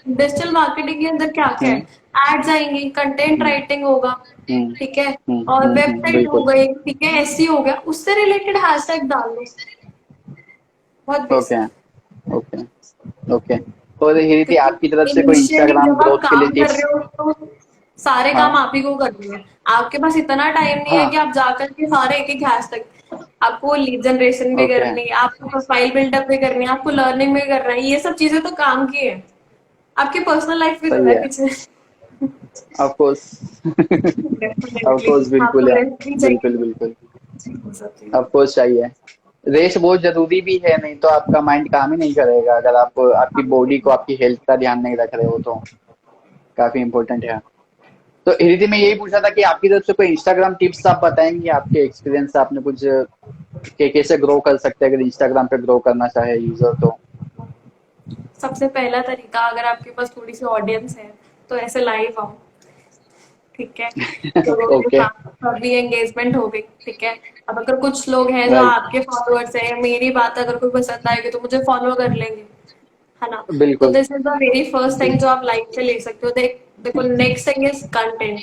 डिजिटल मार्केटिंग के अंदर क्या क्या हुँ, है, एड्स आएंगी, कंटेंट हुँ, राइटिंग होगा, हुँ, ठीक है, हुँ, और हुँ, हुँ, वेबसाइट हो बिल्कुल। गई, ठीक है, एसईओ हो गया, उससे रिलेटेड हैशटैग डाल दो। बहुत ओके, बेसिक। Okay, okay. और ये रीति क्योंकि आपकी तरफ से कोई इनिशियली इंस्टाग्राम जब आप ग्रोथ के लिए काम कर टिप्स? रहे हो तो सारे काम हाँ, आप ही को करने हैं। आपके पास इतना टाइम नहीं है हाँ, कि आप जाकर के सारे एक एक हैशटैग, आपको लीड जनरेशन भी ओके, करनी है, आपको प्रोफाइल बिल्डअप भी करनी है, आपको लर्निंग भी करना है, ये सब चीजें तो काम की है। आपकी पर्सनल लाइफ भी तो सही है है। पीछे। Of course. Of definitely course, बिल्कुल आपको है। रेस्ट भी बिल्कुल, चाहिए, बिल्कुल। वो सब ऑफ चीजें। कोर्स चाहिए। रेस्ट बहुत ज़रूरी भी है, नहीं तो आपका माइंड काम ही नहीं करेगा अगर आप आपकी बॉडी को, आपकी हेल्थ का ध्यान नहीं रख रहे हो तो। काफ़ी इम्पोर्टेंट है। तो रिद्धि, मैं यही पूछा था कि आपकी तरफ से कोई इंस्टाग्राम टिप्स आप बताएंगे, आपके एक्सपीरियंस से आपने कुछ कि कैसे ग्रो कर सकते हैं अगर इंस्टाग्राम पे ग्रो करना चाहे यूजर तो? सबसे पहला तरीका, अगर आपके पास थोड़ी सी ऑडियंस है तो ऐसे लाइव आओ। ठीक है, लोगों के ओके। साथ तभी एंगेजमेंट हो गई। ठीक है, अब अगर कुछ लोग हैं जो राइट। आपके फॉलोअर्स हैं, मेरी बात अगर कोई पसंद आएगी तो मुझे फॉलो कर लेंगे, है ना। तो बिल्कुल। This is the very first thing जो आप लाइफ से ले सकते हो। देखो, नेक्स्ट थिंग इज कंटेंट।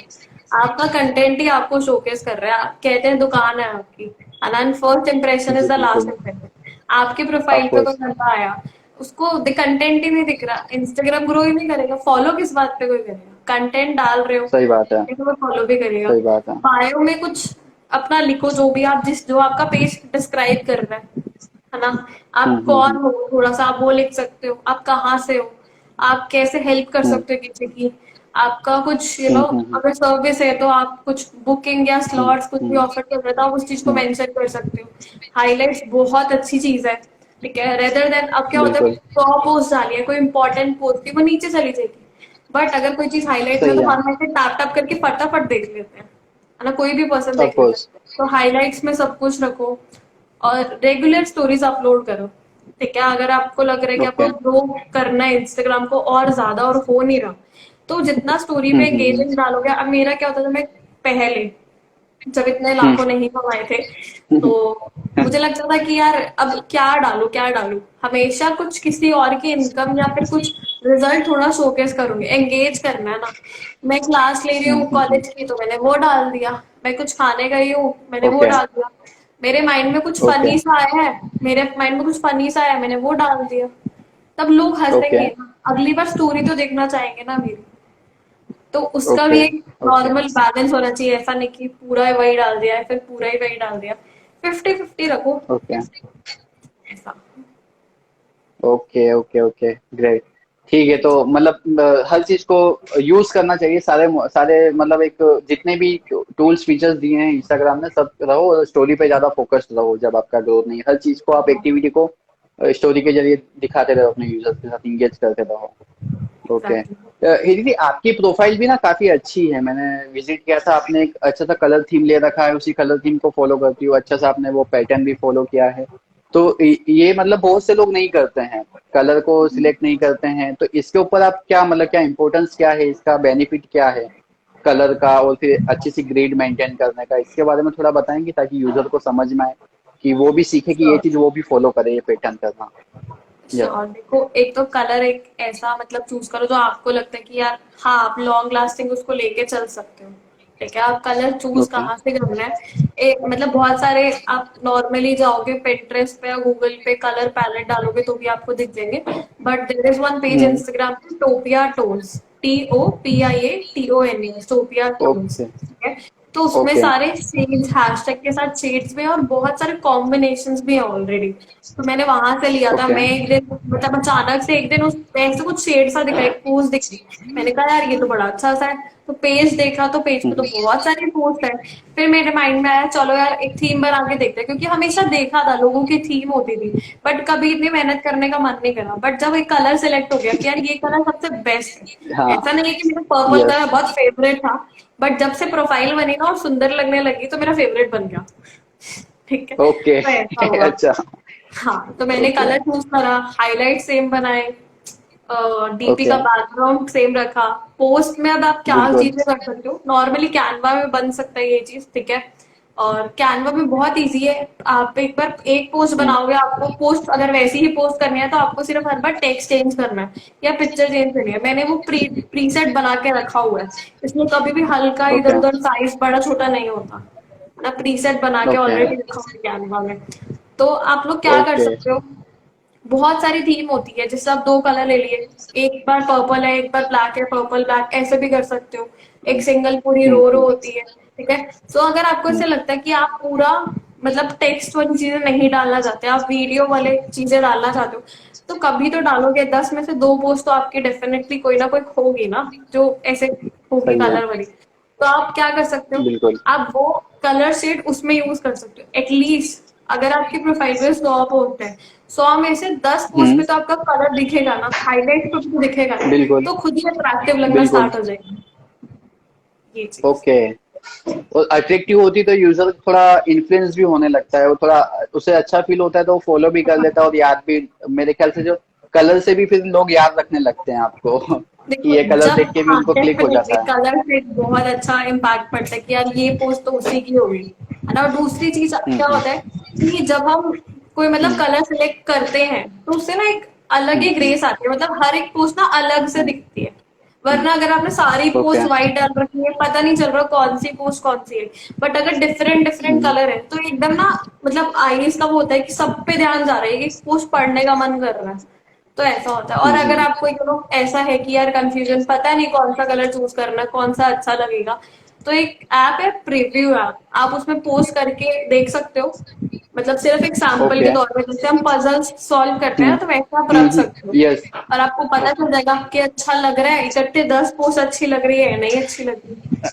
आपका कंटेंट ही आपको शोकेस कर रहा है। आप कहते हैं दुकान है आपकी, एंड फर्स्ट इंप्रेशन इज जी, द लास्ट बिल्कुल। इंप्रेशन। आपके ऑफ प्रोफाइल पे कोई कोर्स। बंदा आया, उसको कंटेंट ही नहीं दिख रहा, इंस्टाग्राम ग्रो ही नहीं करेगा, फॉलो किस बात पे कोई करेगा? कंटेंट डाल रहे हो, सही बात है। तो वो फॉलो भी करेगा। सही बात है। बायो में कुछ अपना लिखो, जो भी आप जो आपका पेज डिस्क्राइब कर रहा है ना। आप कौन हो, थोड़ा सा आप वो लिख सकते हो, आप कहाँ से हो, आप कैसे हेल्प कर हम्म, सकते हो किसी की, आपका कुछ हम्म, हम्म, अगर सर्विस है तो आप कुछ बुकिंग या हम्म, स्लॉट्स कुछ भी हम्म, ऑफर कर रहे हो तो आप उस चीज को हम्म, मेंशन कर सकते हो। हाइलाइट्स बहुत अच्छी चीज है। ठीक है, रेदर देन अब क्या होता है, बिल्कुल। 100 पोस्ट डाली है, कोई इंपॉर्टेंट पोस्ट थी, वो नीचे चली जाएगी। बट अगर कोई चीज हाईलाइट में, सही तो है। हम ऐसे टैप टैप करके फटाफट देख लेते हैं, है ना, कोई भी पर्सन ऑफ देख लेता है। कोर्स। तो हाइलाइट्स में सब कुछ रखो और रेगुलर स्टोरीज अपलोड करो। ठीक है, अगर आपको लग रहा है कि आपको ओके। ग्रो करना है इंस्टाग्राम को और ज्यादा और हो नहीं रहा, तो जितना स्टोरी पे एंगेजिंग डालोगे। अब मेरा क्या होता था, मैं पहले जब इतने हम्म, लाखों नहीं कमाए थे, तो मुझे लगता था कि यार अब क्या डालूं, हमेशा कुछ किसी और की इनकम या फिर कुछ रिजल्ट थोड़ा शोकेस करूंगी, एंगेज करना है ना। मैं क्लास ले रही हूँ कॉलेज की तो मैंने वो डाल दिया, मैं कुछ खाने गई हूँ मैंने वो ओके, डाल दिया, मेरे माइंड में कुछ ओके, फनी सा आया है, मेरे माइंड में कुछ फनी सा आया है, मैंने वो डाल दिया। तब लोग ओके, हंसेंगे ना, अगली बार स्टोरी तो देखना चाहेंगे ना मेरी। तो उसका भी ओके, एक ओके, नॉर्मल बैलेंस होना चाहिए, ऐसा नहीं कि पूरा ही वही डाल दिया है फिर पूरा ही वही डाल दिया। 50-50 रखो, ओके, ऐसा। Okay, okay, okay, great. ठीक है, तो मतलब हर चीज को यूज करना चाहिए, सारे सारे मतलब एक जितने भी टूल्स फीचर्स दिए हैं इंस्टाग्राम ने, सब रहो और स्टोरी पे ज्यादा फोकस्ड रहो जब आपका ग्रोथ नहीं है। हर चीज को आप एक्टिविटी को स्टोरी के जरिए दिखाते रहो, अपने यूजर्स के साथ इंगेज करते रहो। ओके। एग्जैक्टली। दीदी, आपकी प्रोफाइल भी ना काफी अच्छी है, मैंने विजिट किया था, आपने एक अच्छा सा कलर थीम ले रखा है, उसी कलर थीम को फॉलो करती हूँ, अच्छा सा आपने वो पैटर्न भी फॉलो किया है। तो ये मतलब बहुत से लोग नहीं करते हैं, कलर को सिलेक्ट नहीं करते हैं, तो इसके ऊपर आप क्या मतलब क्या इम्पोर्टेंस क्या है, इसका बेनिफिट क्या है कलर का, और फिर अच्छी सी ग्रिड मेंटेन करने का, इसके बारे में थोड़ा बताएंगे ताकि यूजर को समझ में आए, कि वो भी सीखे कि ये श्योर चीज वो भी फॉलो करे, ये पैटर्न करना। यस। श्योर, देखो, एक तो कलर एक ऐसा मतलब चूज करो जो आपको लगता है कि यार हाँ आप लॉन्ग लास्टिंग उसको लेके चल सकते हो। ठीक है, आप कलर चूज ओके। कहाँ से करना है, एक मतलब बहुत सारे आप नॉर्मली जाओगे Pinterest पे या गूगल पे, कलर पैलेट डालोगे तो भी आपको दिख जाएंगे। But there is one page hmm. Instagram पे, Topia Tons, TOPIA TONS, Topia Tons. Okay, ठीक है, तो उसमें ओके। सारे शेड्स, हैशटैग के साथ शेड्स भी हैं और बहुत सारे कॉम्बिनेशंस भी हैं ऑलरेडी। तो मैंने वहां से लिया था। ओके। मैं एक दिन मतलब अचानक से एक दिन उस ऐसे कुछ शेड सा दिखा, एक पोस्ट दिखी, मैंने कहा यार ये तो बड़ा अच्छा सा है। तो पेज देखा तो पेज पे तो हम्म, बहुत सारी पोस्ट है। फिर मेरे माइंड में आया चलो यार एक थीम बना के देखते हैं, क्योंकि हमेशा देखा था लोगों की थीम होती थी, बट कभी इतनी मेहनत करने का मन नहीं करा। बट जब एक कलर सेलेक्ट हो गया कि यार ये कलर सबसे बेस्ट है, हाँ। ऐसा नहीं है कि मेरा पर्पल यस। कलर बहुत फेवरेट था, बट जब से प्रोफाइल बनी ना और सुंदर लगने लगी तो मेरा फेवरेट बन गया। ठीक है, ओके। तो ऐसा हुआ। अच्छा। हाँ, तो मैंने ओके। कलर चूज करा, हाईलाइट सेम बनाए, डीपी ओके। का बैकग्राउंड सेम रखा। पोस्ट में अब आप क्या बिल्कुल। चीजें कर सकते हो, नॉर्मली कैनवा में बन सकता है ये चीज, ठीक है। और कैनवा में बहुत इजी है। आप एक बार एक पोस्ट हम्म। बनाओगे, आपको पोस्ट अगर वैसी ही पोस्ट करनी है तो आपको सिर्फ हर बार टेक्स्ट चेंज करना है या पिक्चर चेंज करनी है। मैंने वो प्रीसेट बना के रखा हुआ है, इसमें कभी भी हल्का इधर ओके। उधर साइज बड़ा छोटा नहीं होता ना। प्रीसेट बना के ओके। ऑलरेडी रखा हुआ है कैनवा में। तो आप लोग क्या कर ओके। सकते हो, बहुत सारी थीम होती है, जैसे आप दो कलर ले लिए, एक बार पर्पल है एक बार ब्लैक है, पर्पल ब्लैक ऐसे भी कर सकते हो। एक सिंगल पूरी रो रो हम्म। होती है, ठीक है। सो अगर आपको हम्म। ऐसे लगता है कि आप पूरा मतलब टेक्स्ट वाली चीजें नहीं डालना चाहते, आप वीडियो वाले चीजें डालना चाहते हो, तो कभी तो डालोगे। 10 में से 2 पोस्ट तो आपकी डेफिनेटली कोई ना कोई होगी ना, जो ऐसे होगी सही है। कलर वाली। तो आप क्या कर सकते हो, बिल्कुल। आप वो कलर शेड उसमें यूज कर सकते हो। एटलीस्ट अगर आपकी प्रोफाइल पे 100 पोस्ट है, 100 में से 10 पोस्ट पे हम्म। तो आपका कलर दिखेगा ना, हाईलाइट पे तो दिखेगा ना। बिल्कुल। तो खुद ही अट्रैक्टिव लगना बिल्कुल। स्टार्ट हो जाएगी ये चीज। ओके। और अट्रैक्टिव होती तो यूजर थोड़ा इन्फ्लुएंस भी होने लगता है, वो थोड़ा उसे अच्छा फील होता है तो वो फॉलो भी कर लेता है और याद भी। मेरे ख्याल से जो कलर से भी फिर लोग याद रखने लगते हैं आपको कि देखो, ये कलर जब देख के भी हाँ उनको क्लिक हो डेफिनेटली जाता है। कलर से बहुत अच्छा इम्पैक्ट पड़ता है कि यार ये पोस्ट तो उसी की होगी, है ना। और दूसरी चीज क्या हम्म। होता है कि जब हम कोई मतलब हम्म। कलर सेलेक्ट करते हैं तो उससे ना एक अलग ही हम्म। ग्रेस आती है, मतलब हर एक पोस्ट ना अलग से हम्म। दिखती है। वरना अगर आपने सारी ओके। पोस्ट व्हाइट डाल रखी है, पता नहीं चल रहा कौन सी पोस्ट कौन सी है। बट अगर डिफरेंट डिफरेंट हम्म। कलर है तो एकदम ना, मतलब आईज का वो होता है कि सब पे ध्यान जा रहा है, एक पोस्ट पढ़ने का मन कर रहा है। तो ऐसा होता है। और अगर हम्म। आपको यू नो ऐसा है कि यार कंफ्यूजन, पता नहीं कौन सा कलर चूज करना, कौन सा अच्छा लगेगा, तो एक ऐप है प्रीव्यू ऐप, आप उसमें पोस्ट करके देख सकते हो। मतलब सिर्फ एक सैंपल के ओके। तौर पे, जैसे हम पजल्स सॉल्व करते हैं हम्म। ना, तो वैसे आप रख सकते हो। यस। और आपको पता चल जाएगा कि अच्छा लग रहा है, इकट्ठे 10 पोस्ट अच्छी लग रही है या नहीं अच्छी लग रही है।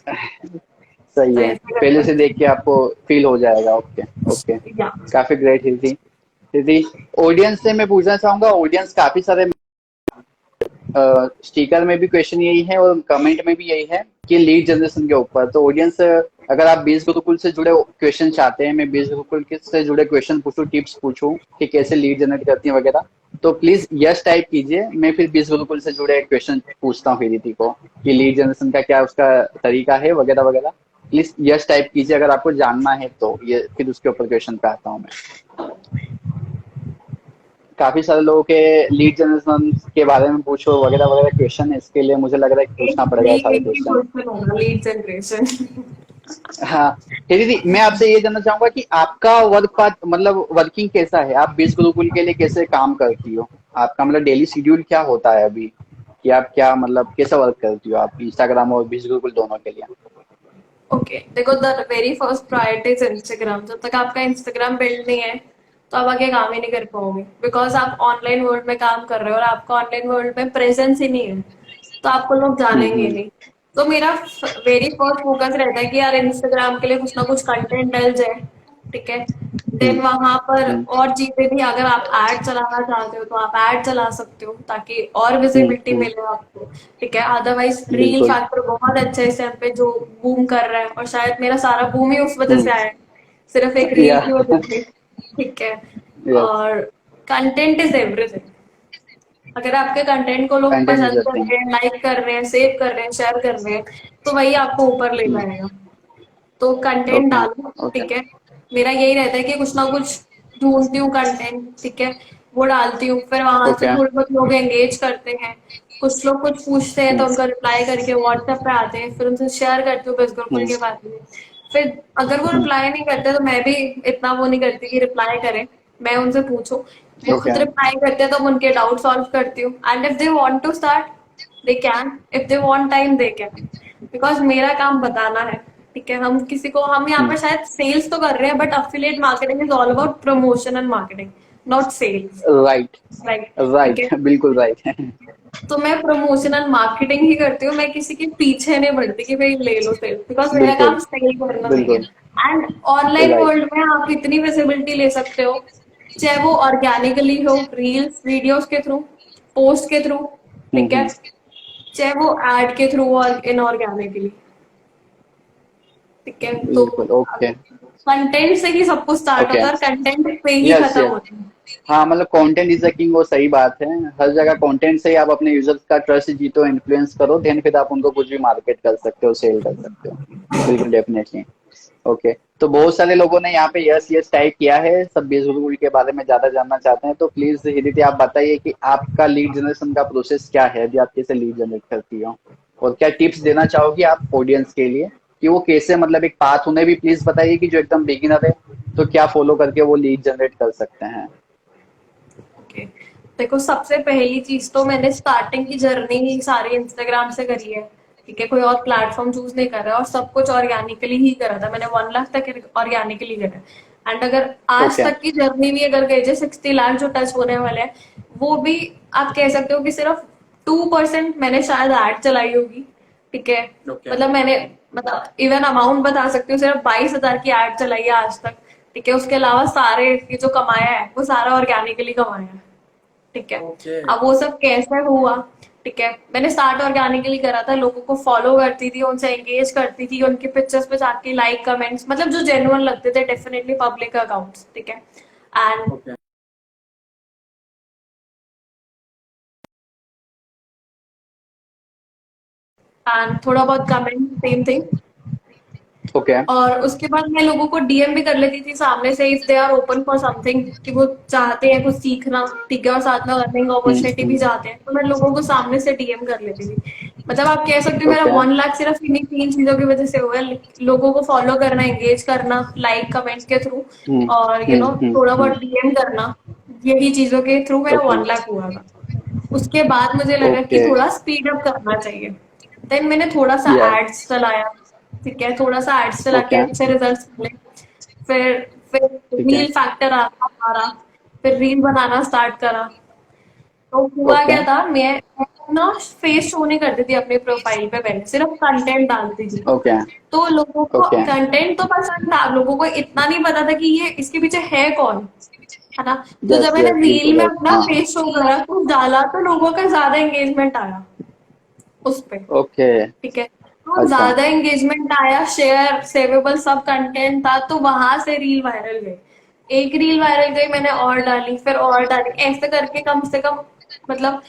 सही तो है, ऐसा कर पहले से सकते देख के आपको फील हो जाएगा। ओके। ओके। हो या। काफी ग्रेट थी दीदी। ऑडियंस से मैं पूछना चाहूंगा, ऑडियंस काफी सारे स्टिकर में भी क्वेश्चन यही है और कमेंट में भी यही है कि लीड जनरेशन के ऊपर। तो ऑडियंस, अगर आप बीस गुरुकुल से जुड़े क्वेश्चन चाहते हैं, मैं बीस गुरुकुल से जुड़े क्वेश्चन पूछूं, टिप्स पूछूं कि कैसे लीड जनरेट करती है वगैरह, तो प्लीज यस टाइप कीजिए। मैं फिर बीस गुरुकुल से जुड़े क्वेश्चन पूछता हूँ दीदी को कि लीड जनरेशन का क्या उसका तरीका है वगैरह वगैरह। प्लीज यस टाइप कीजिए अगर आपको जानना है, तो ये फिर उसके ऊपर क्वेश्चन पे आता हूँ मैं। काफी सारे लोगों के लीड जनरेशन के बारे में पूछो वगैरह वगैरह क्वेश्चन है, इसके लिए मुझे लग रहा है कि पूछना पड़ेगा ये एक सारे एक ही क्वेश्चन। क्वेश्चन होगा, लीड जनरेशन। हाँ। हे दीदी, मैं आपसे ये जानना चाहूंगा कि आपका वर्क पाथ मतलब वर्किंग कैसा है, आप बीस गुरुकुल के लिए कैसे काम करती हो, आपका मतलब डेली शेड्यूल क्या होता है अभी, कि आप क्या मतलब कैसा वर्क करती हो आप इंस्टाग्राम और बीस गुरुकुल दोनों के लिए। ओके, देखो, the very first priority is Instagram. जब तक आपका इंस्टाग्राम बिल्ड नहीं है तो आप आगे काम ही नहीं कर पाओगे, बिकॉज आप ऑनलाइन वर्ल्ड में काम कर रहे हो और आपका ऑनलाइन वर्ल्ड में प्रेजेंस ही नहीं है, तो आपको लोग जानेंगे ही हम्म। नहीं। तो मेरा वेरी फर्स्ट फोकस रहता है कि यार इंस्टाग्राम के लिए कुछ ना कुछ कंटेंट डल जाए, ठीक है। देन हम्म। वहां पर हम्म। और चीजें भी, अगर आप ऐड चलाना चाहते हो तो आप ऐड चला सकते हो ताकि और हम्म। विजिबिलिटी मिले आपको, ठीक है। अदरवाइज रील बिल्कुल। फैक्टर बहुत अच्छा है इस टाइम पे, जो बूम कर रहा है, और शायद मेरा सारा बूम ही उस वजह हम्म। से आया है, सिर्फ एक रील या। की वजह से, ठीक है। यस। और कंटेंट इज एवरीथिंग। अगर आपके कंटेंट को लोग कंटेंट इज पसंद अ कर थिंग। रहे हैं, लाइक कर रहे हैं, सेव कर रहे हैं, शेयर कर रहे हैं, तो वही आपको ऊपर ले जाएगा। तो कंटेंट ओके। डालो, ओके। ठीक है। मेरा यही रहता है कि कुछ ना कुछ ढूंढती हूँ कंटेंट, ठीक है, वो डालती हूँ, फिर वहां से ओके। थोड़े बहुत लोग एंगेज करते हैं। कुछ लोग कुछ पूछते हैं तो उनका रिप्लाई करके व्हाट्सएप पे आते हैं, फिर उनसे शेयर करती हूँ बस गुरुकुल के बारे में। फिर अगर वो रिप्लाई नहीं करते तो मैं भी इतना वो नहीं करती कि रिप्लाई करें, मैं उनसे पूछूं। वो ओके। खुद रिप्लाई करते हैं तो मैं उनके डाउट सॉल्व करती हूँ, and if they want to start they can, if they want time they can. Because मेरा काम बताना है, ठीक है। हम किसी को, हम यहाँ पर शायद सेल्स तो कर रहे हैं, but affiliate marketing is all about promotion and marketing, not sales, right. Right, ठीक है। राइट। बिल्कुल राइट। तो मैं प्रमोशन एंड मार्केटिंग ही करती हूँ, मैं किसी के पीछे नहीं बढ़ती कि भाई ले लो सेल्स, बिकॉज मेरा बिल्कुल। काम सेल करना नहीं है। बिल्कुल। And online right. वर्ल्ड में आप इतनी विजिबिलिटी ले सकते हो, चाहे वो ऑर्गेनिकली हो, रील्स वीडियोस के थ्रू, पोस्ट के थ्रू, ठीक है, हम्म। चाहे वो एड के थ्रू और इनऑर्गेनिकली, ठीक है। तो बिल्कुल। ओके। कंटेंट से ही सब कुछ स्टार्ट ओके। होता है और कंटेंट पे ही यस। खत्म यस। होता है। हाँ, मतलब कंटेंट इज द किंग, वो सही बात है। हर जगह कंटेंट से ही आप अपने यूजर्स का ट्रस्ट जीतो, इन्फ्लुएंस करो, देन फिर आप उनको कुछ भी मार्केट कर सकते हो, सेल कर सकते हो। बिल्कुल, डेफिनेटली। ओके, तो बहुत सारे लोगों ने यहाँ पे यस यस टाइप किया है, सब बेस रूल के बारे में ज्यादा जानना चाहते हैं। तो प्लीज हिदिति आप बताइए कि आपका लीड जनरेशन का प्रोसेस क्या है, यदि आप कैसे लीड जनरेट करती हो, और क्या टिप्स देना चाहोगी आप ऑडियंस के लिए कि वो कैसे, मतलब एक पाथ उन्हें भी प्लीज बताइए कि जो एकदम बिगिनर है, तो क्या फॉलो करके वो लीड जनरेट कर सकते हैं। ओके, देखो सबसे पहली चीज तो मैंने स्टार्टिंग की जर्नी ही सारी इंस्टाग्राम से करी है। ठीक है, कोई और प्लेटफॉर्म चूज नहीं कर रहा, और सब कुछ ऑर्गेनिकली ही करा था मैंने, 1 लाख तक ऑर्गेनिकली करा। एंड अगर आज ओके। तक की जर्नी भी अगर गई, 60 लाख जो टच होने वाले हैं, वो भी आप कह सकते हो कि सिर्फ 2% मैंने शायद ऐड चलाई होगी। ठीक है, ओके। मतलब मैंने, मतलब इवन अमाउंट बता सकती हूँ, सिर्फ 22,000 की ऐड चलाई है आज तक। ठीक है, उसके अलावा सारे ये जो कमाया है वो सारा ऑर्गेनिकली कमाया है। ठीक है, ओके। अब वो सब कैसे हुआ? ठीक है, मैंने स्टार्ट ऑर्गेनिकली करा था, लोगों को फॉलो करती थी, उनसे एंगेज करती थी, उनके पिक्चर्स पे जाके लाइक कमेंट्स, मतलब जो जेन्युइन लगते थे, डेफिनेटली पब्लिक अकाउंट्स। ठीक है, एंड ओके। थोड़ा बहुत कमेंट, सेम थिंग। ओके। और उसके बाद मैं लोगों को डीएम भी कर लेती थी सामने से, if they are open for something, कि वो चाहते हैं कुछ सीखना। ठीक है, और साथ में अर्निंग अपॉर्चुनिटी भी हम्म। चाहते हैं, तो मैं लोगों को सामने से डीएम कर लेती थी। मतलब आप कह सकते हो मेरा ओके। 1 लाख सिर्फ इन्हीं 3 चीजों की वजह से हुआ है, लोगों को फॉलो करना, एंगेज करना लाइक कमेंट के थ्रू, हम्म। और थोड़ा बहुत डीएम करना, यही चीजों के थ्रू मेरा ओके। 1 लाख हुआ था। उसके बाद मुझे लगा कि ओके। थोड़ा स्पीड अप करना चाहिए। देन मैंने थोड़ा सा यस। एड्स चलाया। ठीक है, थोड़ा सा एड्स चला के ओके। अच्छे रिजल्ट्स मिले। फिर ठीक है। रील फैक्टर आता हमारा, फिर रील बनाना स्टार्ट करा। तो हुआ ओके। क्या था, मैं ना फेस शो नहीं करती थी अपनी प्रोफाइल पे, पहले सिर्फ कंटेंट डालती थी। ओके। तो लोगों को ओके। कंटेंट तो पसंद था, लोगों को इतना नहीं पता था कि ये इसके पीछे है कौन, है ना। तो यस जब मैंने यस, रील बिल्कुल में राइट, अपना हाँ। फेस शो करा तो डाला, तो लोगों का ज्यादा एंगेजमेंट आया उस पे। ओके। ठीक है, तो अच्छा। ज्यादा एंगेजमेंट आया, शेयर सेवेबल सब कंटेंट था, तो वहां से रील वायरल गई। एक रील वायरल गई, मैंने और डाली, फिर और डाली, ऐसे करके कम से कम, मतलब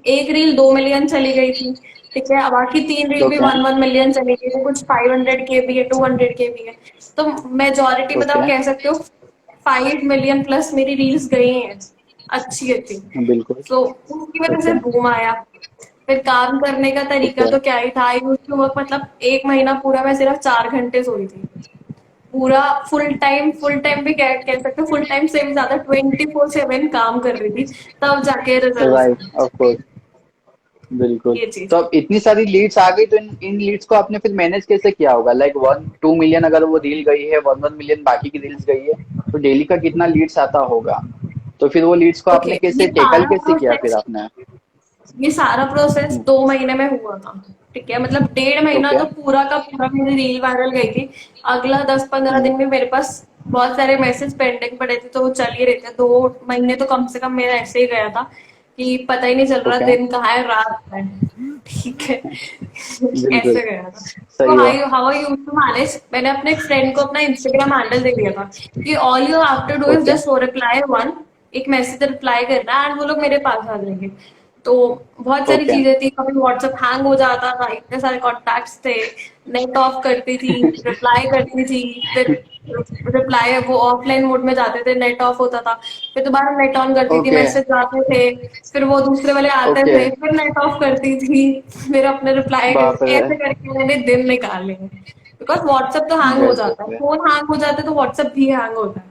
एक रील 2 मिलियन चली गई थी। ठीक है, अब बाकी 3 रील भी ओके। 1 1 मिलियन चली गई थी, कुछ 500 के भी है, 200 के भी है। तो मेजोरिटी, मतलब ओके। कह सकते हो 5 मिलियन प्लस मेरी रील्स गई हैं, अच्छी अच्छी। बिल्कुल। तो उसकी वजह से ओके। बूम आया। फिर काम करने का तरीका ओके। तो क्या ही था, यूट्यूब वर्क, मतलब 1 महीना पूरा मैं सिर्फ 4 घंटे सोई थी। पूरा फुल टाइम भी कह सकते हो, फुल टाइम से भी ज्यादा 24/7 काम कर रही थी, तब जाके रिजल्ट राइट, आए। Of course. बिल्कुल। ये चीज। तो अब इतनी सारी लीड्स आ गई, तो इन लीड्स को आपने फिर मैनेज कैसे किया होगा? लाइक 1-2 मिलियन अगर वो रील गई है, 1-1 मिलियन बाकी की रील्स गई है, तो डेली का कितना लीड्स आता होगा? तो फिर वो लीड्स को ओके, आपने कैसे टैकल कैसे किया फिर आपने? ये सारा प्रोसेस हम्म। 2 महीने में हुआ था। ठीक है, मतलब 1.5 महीना ओके। तो पूरा का पूरा मेरी रील वायरल गई थी। अगला 10-15 हम्म। दिन में मेरे पास बहुत सारे मैसेज पेंडिंग पड़े थे, तो वो चल ही रहे थे। 2 महीने तो कम से कम मेरा ऐसे ही गया था कि पता ही नहीं चल रहा ओके। दिन कहाँ है रात कहाँ है। ठीक है, बिल्कुल। ऐसे गया था। तो सही है। How I used to manage, मैंने अपने एक फ्रेंड को अपना इंस्टाग्राम हैंडल दे दिया था कि all you have to do is okay. Just reply one, एक मैसेज रिप्लाई करना है, एंड वो लोग मेरे पास आ जाएंगे। तो बहुत सारी ओके। चीजें थी, कभी व्हाट्सएप हैंग हो जाता था, इतने सारे कॉन्टैक्ट्स थे, नेट ऑफ करती थी, रिप्लाई करती थी, फिर रिप्लाई वो ऑफलाइन मोड में जाते थे, नेट ऑफ होता था, फिर दोबारा नेट ऑन करती थी, ओके। मैसेज आते थे, फिर वो दूसरे वाले आते ओके। थे, फिर नेट ऑफ करती थी, फिर अपने रिप्लाई बाप करती, रे। ऐसे करके मैंने दिन निकाले। बिकॉज व्हाट्सएप तो हैंग हो गजब जाता है, है। फोन हैंग हो जाता है तो व्हाट्सएप भी हैंग होता है।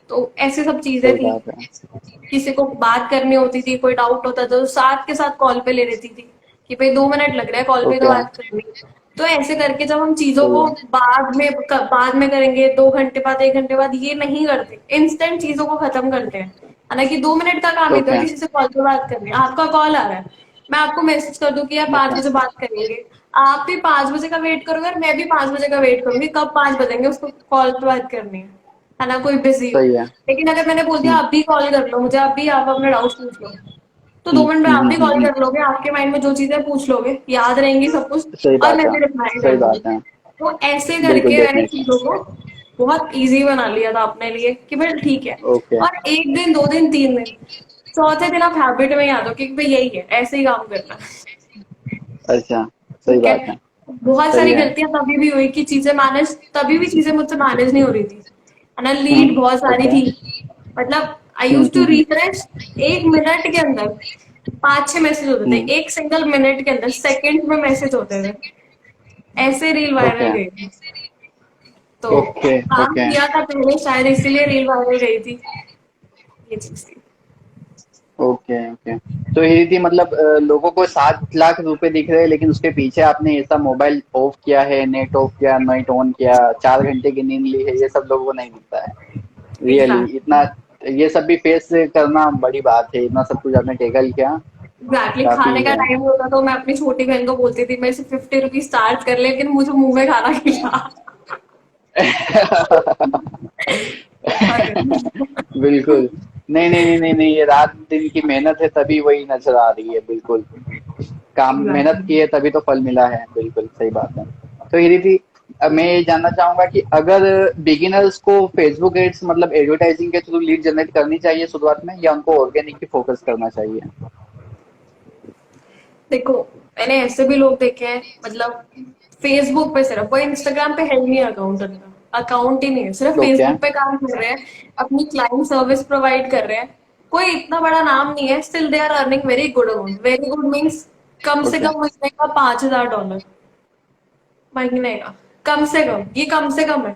तो ऐसी सब चीजें सही थी। बात है। किसी को बात करनी होती थी, कोई डाउट होता था, तो साथ के साथ कॉल पे ले लेती थी कि भाई 2 मिनट लग रहा है, कॉल पे तो ओके। बात करनी है। तो ऐसे करके जब हम चीजों सही को है। बाद में करेंगे, 2 घंटे बाद, 1 घंटे बाद, ये नहीं करते, इंस्टेंट चीजों को खत्म करते हैं। हालांकि 2 मिनट का काम ही तो है, ओके। किसी से कॉल पे बात करनी है, आपका कॉल आ रहा है, मैं आपको मैसेज कर दूं कि यार पांच ओके। बजे बात करेंगे, आप भी 5 बजे का वेट करोगे और मैं भी 5 बजे का वेट करूंगी, कब 5 बजेंगे उसको कॉल पे बात करनी है ना, कोई बिजी हो। सही है। लेकिन अगर मैंने बोल दिया हम्म। आप भी कॉल कर लो मुझे, आप भी आप अपने डाउट्स पूछ लो, तो 2 मिनट में आप भी कॉल हम्म। कर लोगे, आपके माइंड में जो चीजें पूछ लोगे याद रहेंगी सब कुछ, सही और बात मैं है। भी रिप्लाई सही कर दूंगी। बात है। तो ऐसे बिल्कुल, करके मैंने चीजों को डेफिनेटली। बहुत इजी बना लिया था अपने लिए कि भाई ठीक है। ओके। और एक दिन, 2 दिन, 3 दिन, चौथे दिन आप हैबिट में ही आ दो कि भाई यही है, ऐसे ही काम करना है। अच्छा, सही ठीक बात है। है। बहुत सही सारी है। गलतियां तभी भी हुई कि चीजें मैनेज, तभी भी चीजें मुझसे मैनेज नहीं हो रही थी, है ना। लीड हम्म। बहुत सारी ओके। थी, मतलब आई यूज टू रिफ्रेश 1 मिनट के अंदर 5-6 मैसेज होते थे, हम्म। 1 सिंगल मिनट के अंदर सेकंड में मैसेज होते थे, ऐसे रील वायरल ओके। गई थी। तो ओके। काम ओके। किया था पहले, शायद इसीलिए रील वायरल गई थी, ये चीज थी। ओके। ओके। तो ये थी मतलब लोगों को 7 लाख रुपए दिख रहे हैं, लेकिन उसके पीछे आपने ऐसा मोबाइल ऑफ किया है, नेट ऑफ किया, नेट ऑन किया, 4 घंटे की नींद ली है, ये सब लोगों को नहीं दिखता है। Really exactly. इतना ये सब भी फेस करना बड़ी बात है, इतना सब कुछ आपने टेकल किया। एग्जैक्टली, काफी खाने का है। टाइम होता तो मैं अपनी छोटी बहन को बोलती थी मेरे से 50 रुपीज चार्ज कर ले, लेकिन मुझे मुंह में खाना खिला। बिल्कुल। नहीं नहीं नहीं नहीं नहीं, ये रात दिन की मेहनत है तभी वही नजर आ रही है, बिल्कुल। काम मेहनत एग्जैक्टली। की है तभी तो फल मिला है, बिल्कुल सही बात है। तो ये थी। अब मैं ये जानना चाहूंगा कि अगर बिगिनर्स को फेसबुक एड्स मतलब एडवर्टाइजिंग के थ्रू लीड जनरेट करनी चाहिए शुरुआत में, या उनको ऑर्गेनिक की फोकस करना चाहिए? देखो, मैंने ऐसे भी लोग देखे हैं, मतलब फेसबुक पे सिर्फ, कोई इंस्टाग्राम पे है ही नहीं अकाउंट, उनका अकाउंट ही नहीं है, सिर्फ ओके। फेसबुक पे काम कर रहे हैं, अपनी क्लाइंट सर्विस प्रोवाइड कर रहे हैं, कोई इतना बड़ा नाम नहीं है, still they are earning very good amount. Very good means कम से ओके। कम महीने का $5,000 महीने का, कम से कम, ये कम से कम है।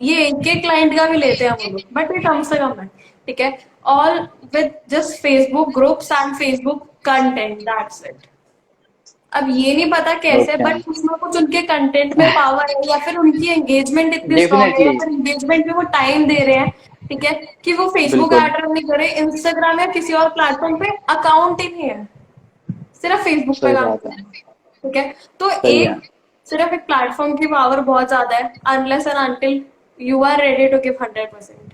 ये एक एक क्लाइंट का भी लेते हैं वो लोग, बट ये कम से कम है। ठीक है। All with just Facebook groups and Facebook content, that's it. अब ये नहीं पता कैसे, ओके। बट कुछ ना कुछ उनके कंटेंट में पावर है, या फिर उनकी एंगेजमेंट इतनी स्ट्रांग है, या डेफिनेटली। फिर एंगेजमेंट में वो टाइम दे रहे हैं। ठीक है। कि वो फेसबुक बिल्कुल। ऐड रन नहीं करे, इंस्टाग्राम या किसी और प्लेटफॉर्म पे अकाउंट ही नहीं है, सिर्फ फेसबुक पे सही काम बात कर है। रहे हैं। ठीक है। तो सही है। एक, सिर्फ एक प्लेटफॉर्म की पावर बहुत ज्यादा है, unless and until you are ready to give 100%।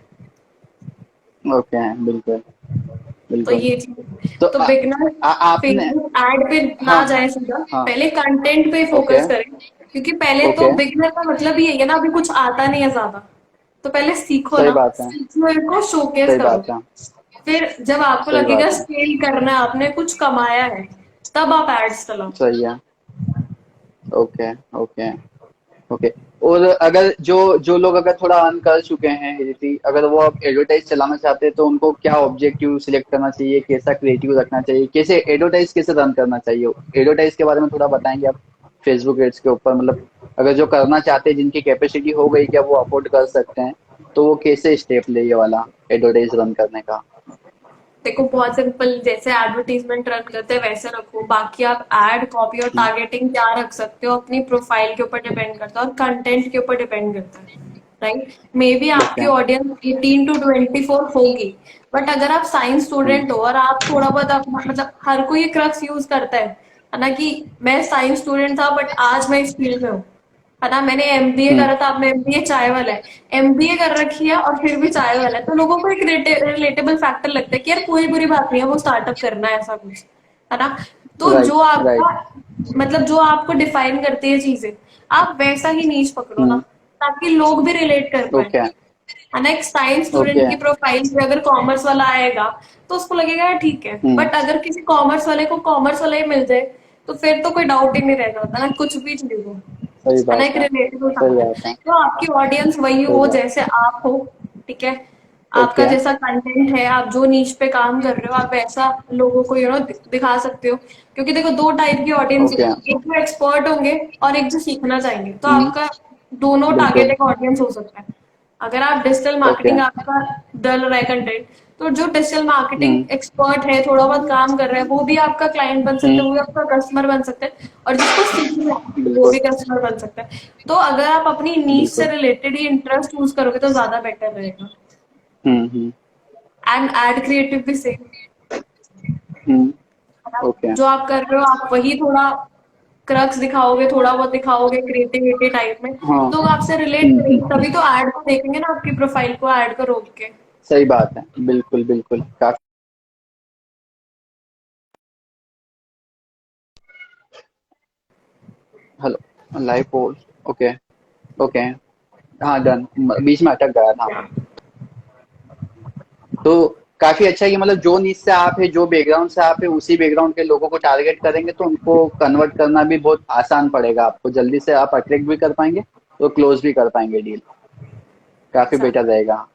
Okay. बिल्कुल। तो बिल्कुल। ये चीज, तो तो बिगनर आपने। फेसबुक एड पे ना हाँ हाँ जाए सीधा, हाँ। पहले कंटेंट पे ओके। फोकस करें, क्योंकि पहले तो ओके। बिगनर का मतलब ही है ना, अभी कुछ आता नहीं है ज्यादा, तो पहले सीखो सही ना, बात है। सीखो, इनको शोकेस सही करो। बात है। फिर जब आपको सही लगेगा बात है। स्केल करना है, आपने कुछ कमाया है, तब आप एड्स चलाओ। सही है। ओके। ओके। ओके। और अगर जो जो लोग अगर थोड़ा अर्न कर चुके हैं यदि अगर वो अब एडवर्टाइज चलाना चाहते हैं, तो उनको क्या ऑब्जेक्टिव सिलेक्ट करना चाहिए, कैसा क्रिएटिव रखना चाहिए, कैसे एडवर्टाइज कैसे रन करना चाहिए? एडवर्टाइज के बारे में थोड़ा बताएंगे आप? फेसबुक एड्स के ऊपर मतलब अगर जो करना चाहते हैं, जिनकी कैपेसिटी हो गई, क्या वो अफोर्ड कर सकते हैं, तो वो कैसे स्टेप ले ये वाला एडवर्टाइज रन करने का? देखो, बहुत सिंपल, जैसे एडवर्टीजमेंट रन करते हैं वैसे रखो, बाकी आप एड कॉपी और हम्म। टारगेटिंग क्या रख सकते हो अपनी प्रोफाइल के ऊपर डिपेंड करता है, और कंटेंट के ऊपर डिपेंड करता है। राइट। मे बी आपकी ओके। ऑडियंस 18 to 24 होगी, बट अगर आप साइंस हम्म। स्टूडेंट हो और आप थोड़ा बहुत अपना, मतलब हर कोई ये क्रक्स यूज करता है ना, कि मैं साइंस स्टूडेंट था बट आज मैं इस फील्ड में हूँ, है ना। मैंने एमबीए हम्म। करा था, अब मैं एमबीए चाय वाला है, एमबीए कर रखी है और फिर भी चाय वाला है, तो लोगों को एक रिलेटेबल फैक्टर लगता है कि यार कोई बुरी बात नहीं है वो स्टार्टअप करना है, ऐसा कुछ, है ना। तो जो राइट। आपका, राइट। मतलब जो आपको डिफाइन करती है चीजें, आप वैसा ही नीच पकड़ो ना, हम्म। ताकि लोग भी रिलेट कर पाए, ओके। है ना। एक साइंस ओके। स्टूडेंट की प्रोफाइल पे अगर कॉमर्स वाला आएगा, तो उसको लगेगा यार ठीक है, हम्म। बट अगर किसी कॉमर्स वाले को कॉमर्स वाला ही मिल जाए, तो फिर तो कोई डाउट ही नहीं रह जाता ना, कुछ भी चीज हो, सही है ना, बात एक है। रिलेटेबल सही फैक्टर। बात है। तो आपकी ऑडियंस वही सही हो बात। जैसे आप हो। ठीक है। आपका ओके। जैसा कंटेंट है, आप जो नीच पे काम कर रहे हो, आप वैसा लोगों को दिखा सकते हो, क्योंकि देखो, 2 टाइप की ऑडियंस ओके। होगी, एक जो एक्सपर्ट होंगे और एक जो सीखना चाहेंगे, तो हम्म। आपका दोनों बिल्कुल। टारगेट ऑडियंस हो सकता है। अगर आप डिजिटल ओके। मार्केटिंग आपका डल रहा है कंटेंट, तो जो डिजिटल मार्केटिंग हम्म। एक्सपर्ट है, थोड़ा बहुत काम कर रहा है, वो भी आपका क्लाइंट बन सकता है, वो भी हम्म। आपका कस्टमर बन सकता है, और जिसको सीखना है वो बिल्कुल। भी कस्टमर बन सकता है। तो अगर आप अपनी नीच से बिल्कुल। रिलेटेड ही इंटरेस्ट चूज करोगे तो ज्यादा बेटर रहेगा। हम्म। एंड एड क्रिएटिव भी सेम, हम्म। ओके। जो आप कर रहे हो आप वही थोड़ा क्रक्स दिखाओगे, थोड़ा बहुत दिखाओगे क्रिएटिविटी टाइप में, हाँ। तो लोग आपसे रिलेट करेंगे, तभी तो ऐड को देखेंगे ना, आपकी प्रोफाइल को ऐड को रोक के। सही बात है। बिल्कुल बिल्कुल काफी। Hello. Live post. Okay. Okay. हाँ डन, बीच में अटक गया था। तो काफी अच्छा है कि मतलब जो नीच से आप है, जो बैकग्राउंड से आप है, उसी बैकग्राउंड के लोगों को टारगेट करेंगे तो उनको कन्वर्ट करना भी बहुत आसान पड़ेगा आपको, जल्दी से आप अट्रैक्ट भी कर पाएंगे तो क्लोज भी कर पाएंगे डील, काफी अच्छा। बेटर रहेगा।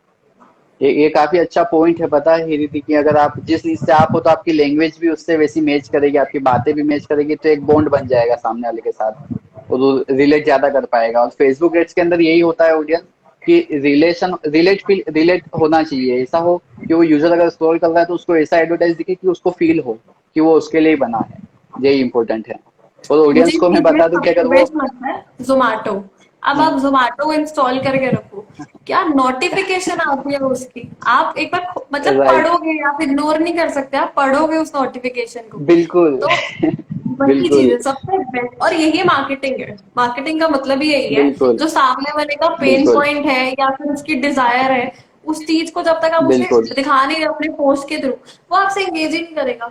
ये काफी अच्छा पॉइंट है, पता है रिद्धि, कि अगर आप जिस चीज से आप हो तो आपकी लैंग्वेज भी उससे वैसी मैच करेगी, आपकी बातें भी मैच करेगी, तो एक बॉन्ड बन जाएगा सामने वाले के साथ, और रिलेट ज्यादा कर पाएगा। और फेसबुक एड्स के अंदर यही होता है ऑडियंस, कि रिलेट होना चाहिए, ऐसा हो कि वो यूजर अगर स्क्रॉल कर रहा है तो उसको ऐसा एडवर्टाइज दिखे कि उसको फील हो कि वो उसके लिए ही बना है। यही इंपॉर्टेंट है। और मुझे ऑडियंस को मैं चीज में बता दूं कि सबसे अगर वो बेस्ट लगता है जोमेटो। अब हम्म, आप जोमेटो इंस्टॉल करके रखो, क्या नोटिफिकेशन आती है उसकी। आप एक बार मतलब राइट, पढ़ोगे, आप इग्नोर नहीं कर सकते, आप पढ़ोगे उस नोटिफिकेशन को। बिल्कुल तो वही चीज बिल्कुल है सबसे बेस्ट, और यही मार्केटिंग है। मार्केटिंग का मतलब ही यही है, बिल्कुल जो सामने वाले का पेन बिल्कुल पॉइंट है या फिर उसकी डिजायर है, उस चीज को जब तक आप उसे बिल्कुल दिखा नहीं रहे अपने पोस्ट के थ्रू, वो आपसे एंगेज ही नहीं करेगा।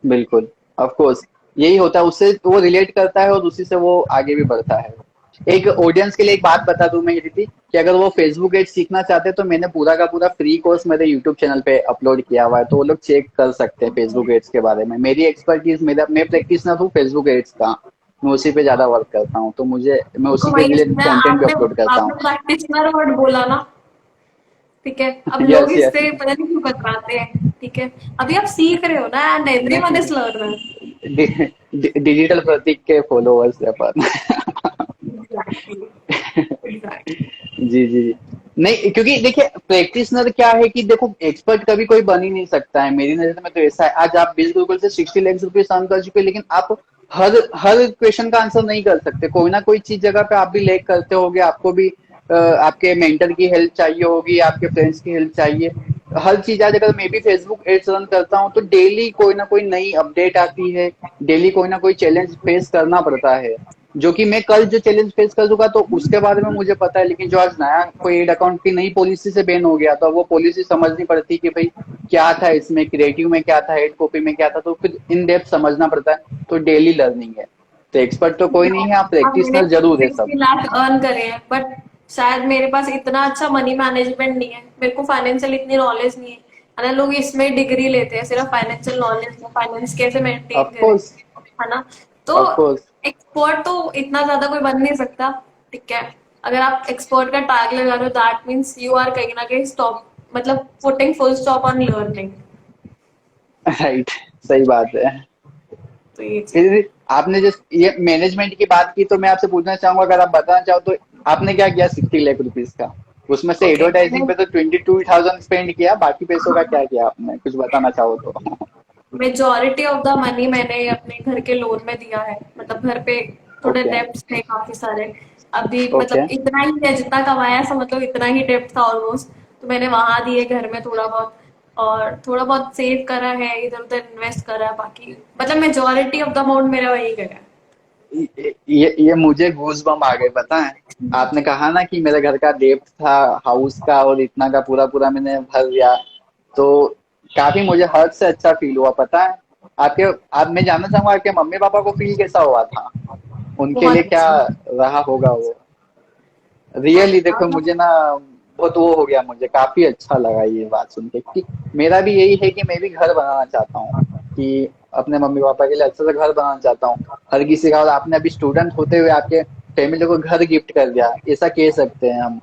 बिल्कुल, ऑफ कोर्स यही होता है, उससे वो रिलेट करता है और उसी से वो आगे भी बढ़ता है। एक ऑडियंस के लिए एक बात बता दूं मैं ये थी, कि अगर वो फेसबुक एड्स सीखना चाहते हैं तो मैंने पूरा का पूरा फ्री कोर्स मेरे यूट्यूब चैनल पे अपलोड किया हुआ है, तो वो लोग चेक कर सकते हैं फेसबुक एड्स के बारे में। मेरी एक्सपर्टीज, मेरा मैं प्रैक्टिशनर हूँ फेसबुक एड्स का, मैं उसी पे ज्यादा वर्क करता हूँ, तो मुझे मैं तो उसी के वही रिलेटेड मैं कंटेंट भी आपने अपलोड करता हूँ। आपने प्रैक्टिशनर वर्ड बोला ना, ठीक है। अब लोग यस यस इससे पता नहीं क्यों कतराते हैं, ठीक है। अभी आप सीख रहे हो ना, एंड एवरीवन नहीं, इज लर्नर। डिजिटल प्रतीक के फॉलोअर्स है अपन एग्जैक्टली, एग्जैक्टली। जी, जी, जी। नहीं, क्योंकि देखिए प्रैक्टिशनर क्या है कि देखो एक्सपर्ट कभी कोई बन ही नहीं सकता है, मेरी नज़र में तो ऐसा है। आज आप बिल गूगल से 60 लाख रुपए अर्न कर चुके हैं, लेकिन आप हर हर क्वेश्चन का आंसर नहीं कर सकते। कोई ना कोई चीज जगह पे आप भी लैग करते होगे, आपको भी आपके मेंटर की हेल्प चाहिए होगी, आपके फ्रेंड्स की हेल्प चाहिए। हर चीज, आज अगर मैं भी फेसबुक एड्स रन करता हूँ तो डेली कोई ना कोई नई अपडेट आती है, डेली कोई ना कोई चैलेंज फेस करना पड़ता है, जो कि मैं कल जो चैलेंज फेस कर चुका तो उसके बारे में मुझे पता है। लेकिन जो आज नया कोई एड अकाउंट की नई पॉलिसी से बैन हो गया, तो वो पॉलिसी समझनी पड़ती कि भाई क्या था इसमें, क्रिएटिव में क्या था, हेड कॉपी में क्या था, तो फिर इन डेप्थ समझना पड़ता है। तो डेली लर्निंग है, तो एक्सपर्ट तो कोई नहीं है, आप अब मैंने प्रैक्टिशनर जरूर है सब। 60 लाख अर्न करे हैं, बट शायद मेरे पास इतना अच्छा मनी मैनेजमेंट नहीं है, मेरे को फाइनेंशियल इतनी नॉलेज नहीं है। है ना, लोग इसमें डिग्री लेते हैं सिर्फ फाइनेंशियल नॉलेज में, फाइनेंस कैसे मेंटेन ऑफ करें, कोर्स, है ना। तो ऑफ कोर्स। एक्सपर्ट तो इतना ज्यादा कोई बन नहीं सकता, ठीक है। अगर आप एक्सपर्ट का टैग लगा रहे हो, दैट मीन्स यू आर कहीं ना कहीं स्टॉप, मतलब putting full stop on learning. Right, सही बात है। तो ये चीज है। फिर आपने जिस ये मैनेजमेंट की बात की, तो मैं आपसे पूछना चाहूंगा, अगर आप बताना चाहो तो आपने क्या किया 60 लाख रुपीज का? उसमें से ओके, एडवर्टाइजिंग मैंने पे तो 22,000 स्पेंड किया, बाकी पैसों का क्या किया आपने, कुछ बताना चाहो तो? मेजोरिटी ऑफ द मनी मैंने अपने घर के लोन में दिया है, मतलब घर पे थोड़े ओके, डेब्ट्स थे काफी सारे। अभी ओके, मतलब इतना ही है जितना कमाया, सा मतलब इतना ही डेब्ट था ऑलमोस्ट। तो मैंने वहां दिए घर में थोड़ा बहुत, और थोड़ा बहुत सेव करा है, इधर उधर इन्वेस्ट करा है, बाकी मतलब मेजोरिटी ऑफ द अमाउंट मेरा वही गया है। ये मुझे गूज बम आ गए, पता है। आपने कहा ना कि मेरे घर का डेब्ट था हाउस का, और इतना का पूरा पूरा मैंने भर दिया, तो काफी मुझे हर्ट से अच्छा फील हुआ, पता है। आपके आप मैं जानना चाहूंगा आपके मम्मी पापा को फील कैसा हुआ था, उनके बहुत लिए क्या अच्छा। रहा होगा वो? रियली देखो मुझे ना बहुत वो हो गया, मुझे काफी अच्छा लगा ये बात सुन के, कि मेरा भी यही है कि मैं भी घर बनाना चाहता हूँ, कि अपने मम्मी पापा के लिए अच्छा सा घर बनाना चाहता हूँ। हर किसी का, और आपने अभी स्टूडेंट होते हुए आपके फैमिली को घर गिफ्ट कर दिया, ऐसा कह सकते हैं हम,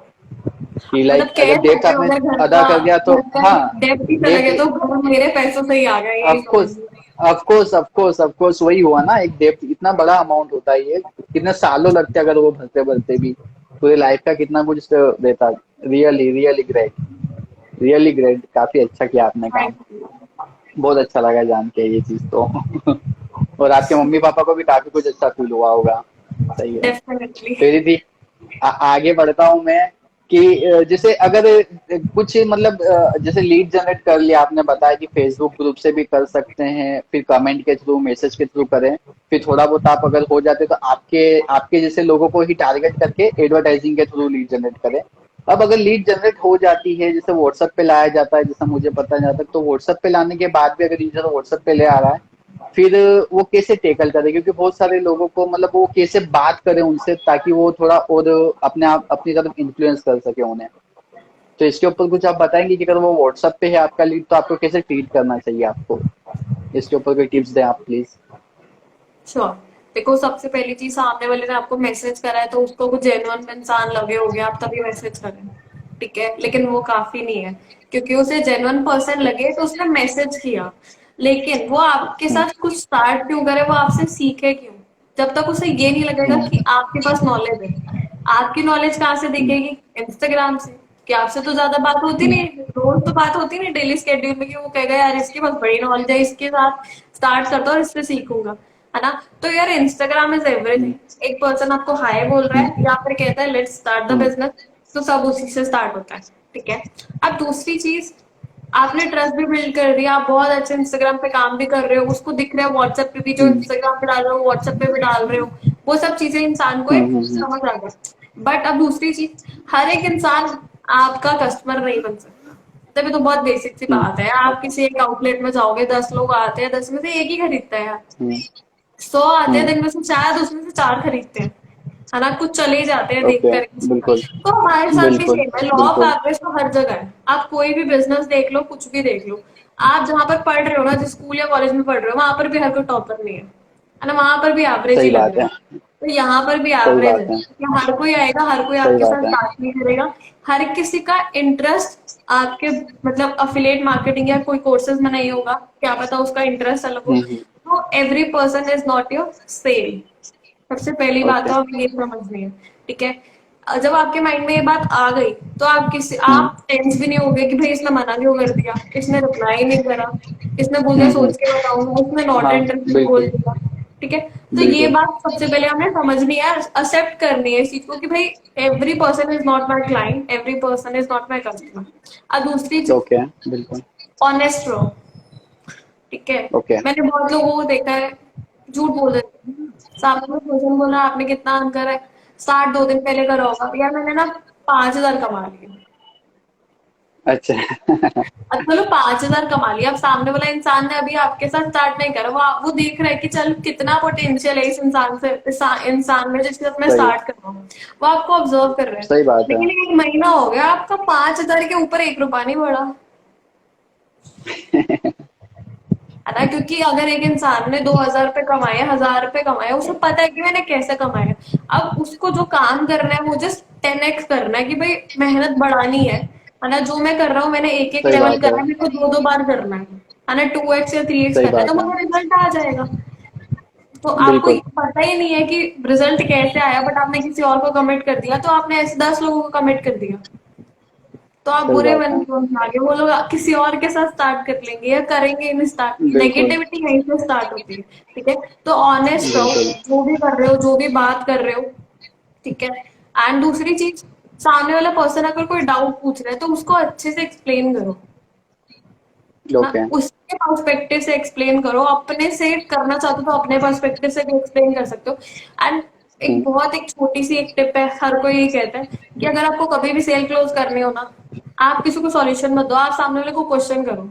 कि मतलब लाइक कह अगर डेट सकते हो, आपने अगर अदा कर दिया तो, घर का हाँ, डेब्ट ही चला डेट, गया तो घर मेरे पैसों से ही आ गया, यही ऑफ समझ course, low. Of course, of course, of course वही हुआ ना, एक डेट इतना बड़ा अमाउंट होता है ये, कितने सालों लगते हैं अगर वो भरते भरते भी, पूरे लाइफ का कितना कुछ देता। Really really great, really great, काफी अच्छा किया आपने काम। Thank you. बहुत अच्छा लगा जान के ये चीज तो और आपके मम्मी पापा को भी काफी कुछ अच्छा फील हुआ होगा। सही है। डेफिनेटली। फिर भी आगे बढ़ता हूँ मैं, कि जैसे अगर कुछ मतलब जैसे लीड जनरेट कर लिया, आपने बताया कि फेसबुक ग्रुप से भी कर सकते हैं, फिर कमेंट के थ्रू, मैसेज के थ्रू करें, फिर थोड़ा बहुत आप अगर हो जाते तो आपके आपके जैसे लोगों को ही टारगेट करके एडवर्टाइजिंग के थ्रू लीड जनरेट करें। अब अगर लीड जनरेट हो जाती है, जैसे व्हाट्सएप पे लाया जाता है, जैसा मुझे पता जाता है, तो व्हाट्सएप पे लाने के बाद भी अगर यूजर व्हाट्सएप पे ले आ रहा है, फिर वो कैसे टेकल करे, क्योंकि बहुत सारे लोगों को मतलब वो कैसे बात करें उनसे ताकि वो थोड़ा और अपने आप अपनी तरफ इन्फ्लुएंस कर सके उन्हें। तो इसके ऊपर कुछ आप बताएंगे कि अगर वो व्हाट्सएप पे है आपका लीड तो आपको कैसे ट्रीट करना चाहिए आपको, इसके ऊपर कोई टिप्स दें आप प्लीज। श्योर। देखो, सबसे पहली चीज, सामने वाले ने आपको मैसेज करा है तो उसको कुछ जेन्युइन इंसान लगे होगे आप तभी मैसेज करें, ठीक है, लेकिन वो काफी नहीं है। क्योंकि उसे जेन्युइन पर्सन लगे तो उसने मैसेज किया, लेकिन वो आपके हम्म, साथ कुछ स्टार्ट क्यों करे, वो आपसे सीखे क्यों? जब तक उसे ये नहीं लगेगा कि हम्म, आपके पास नॉलेज है। आपकी नॉलेज कहाँ से हम्म, दिखेगी? इंस्टाग्राम से। कि आपसे तो ज्यादा बात होती हम्म, नहीं, रोज तो बात होती नहीं डेली स्केड्यूल में, कि वो कहेगा यार इसकी बहुत बड़ी नॉलेज है, इसके साथ स्टार्ट करता हूँ और इससे सीखूंगा, है ना? तो यार, इंस्टाग्राम इज हम्म, एवरीथिंग। एक पर्सन आपको हाय बोल रहा है हम्म, या फिर कहता है let's start the hmm, business, तो सब उसी से स्टार्ट होता है, ठीक है। अब दूसरी चीज, आपने ट्रस्ट भी बिल्ड कर दिया, आप बहुत अच्छे इंस्टाग्राम पे काम भी कर रहे हो, उसको दिख रहा है व्हाट्सएप पे भी, जो हम्म, इंस्टाग्राम पे डाल रहे हो व्हाट्सएप पे भी डाल रहे हो, वो सब चीजें इंसान को एक समझ आ गया। बट अब दूसरी चीज, हर एक इंसान आपका कस्टमर नहीं बन सकता। तभी तो बहुत बेसिक सी हम्म, बात है, आप किसी एक आउटलेट में जाओगे, 10 लोग आते हैं, 10 में से एक ही खरीदता है यार। हम्म, 100 आते हैं, हम्म, दिन में से शायद उसमें से 4 खरीदते हैं, है ना? कुछ चले ही जाते हैं देख ओके, कर। बिल्कुल, तो हमारे साथ भी बिल्कुल, सेम है, लॉ ऑफ बिल्कुल, एवरेज तो हर जगह है। आप कोई भी बिजनेस देख लो, कुछ भी देख लो, आप जहां पर पढ़ रहे हो ना, जिस स्कूल या कॉलेज में पढ़ रहे हो, वहां पर भी हर कोई टॉपर नहीं है ना? वहां पर भी एवरेज ही सही लग बात रहा है। है, तो यहाँ पर भी सही एवरेज है बात है, कि हर कोई आएगा, हर कोई सही आपके बात साथ है, बात नहीं करेगा। हर किसी का इंटरेस्ट आपके, मतलब अफिलिएट मार्केटिंग या कोई कोर्सेज में नहीं होगा, क्या पता उसका इंटरेस्ट अलग हो। हम्म, तो every person is not your same. सबसे पहली बात ओके, तो हमें ये समझनी है, ठीक है। जब आपके माइंड में ये बात आ गई तो आप किसी, हम्म, आप टेंस भी नहीं होगे कि भाई इसने मना क्यों कर दिया, इसने रिप्लाई नहीं करा, इसने बोल दिया हम्म, सोच के बताऊंगा, इसने नॉट हाँ, इंटरेस्टेड बोल बिल्कुल, दिया, ठीक है। तो ये बिल्कुल, बात सबसे पहले हमें समझनी है, एक्सेप्ट करनी है इस चीज को कि भाई every person is not my client, every person is not my customer. और दूसरी चीज, ओके, बिल्कुल, ऑनेस्ट रहो, ठीक है। ओके, मैंने बहुत लोगों को देखा है, झूठ बोल देते हैं। सामने में क्वेश्चन बोला, आपने कितना अर्न करा है? स्टार्ट 2 दिन पहले करा होगा यार, मैंने ना 5,000 कमा लिए। अच्छा, अब चलो 5,000 कमा लिया, अब सामने वाला इंसान ने अभी आपके साथ स्टार्ट नहीं करा, वो देख रहा है कि चल कितना पोटेंशियल है इस इंसान से, इस इंसान में जिसके साथ मैं सही, स्टार्ट कर रहा हूँ। वो आपको ऑब्जर्व कर रहे हैं। सही बात है, लेकिन 1 महीना हो गया, आपका 5,000 के ऊपर 1 रुपया नहीं बढ़ा, है ना? क्योंकि अगर एक इंसान ने 2,000 रुपए कमाए, 1,000 रुपए कमाए, उसे पता है कि मैंने कैसे कमाए। अब उसको जो काम करना है वो जस्ट 10x करना है, कि भाई मेहनत बढ़ानी है ना? जो मैं कर रहा हूँ, मैंने एक एक सही लेवल बात है, करा है, मेरे को 2 2 बार करना है ना? 2x या 3x सही करना है तो बात है, मुझे रिजल्ट आ जाएगा। तो आपको बिल्कुल, ये पता ही नहीं है कि रिजल्ट कैसे आया, बट आपने किसी और को कमिट कर दिया, तो आपने ऐसे 10 लोगों को कमिट कर दिया। तो आप सही बुरे बात मन है, क्यों आगे, वो लोग किसी और के साथ स्टार्ट कर लेंगे या करेंगे इन स्टार्ट। बिल्कुल, नेगेटिविटी यहीं से स्टार्ट होती है, ठीक है। तो ऑनेस्ट रहो, बिल्कुल, जो भी कर रहे हो, जो भी बात कर रहे हो, ठीक है। एंड दूसरी चीज, सामने वाला पर्सन अगर कोई डाउट पूछ रहा है तो उसको अच्छे से एक्सप्लेन करो, है ना? ओके, उसके पर्सपेक्टिव से एक्सप्लेन करो, अपने से करना चाहते हो तो अपने पर्सपेक्टिव से भी एक्सप्लेन कर सकते हो। एंड एक छोटी सी एक टिप है, हर कोई ये कहता है कि अगर आपको कभी भी सेल क्लोज करनी हो ना, आप किसी को सॉल्यूशन मत दो, आप सामने वाले को क्वेश्चन करो,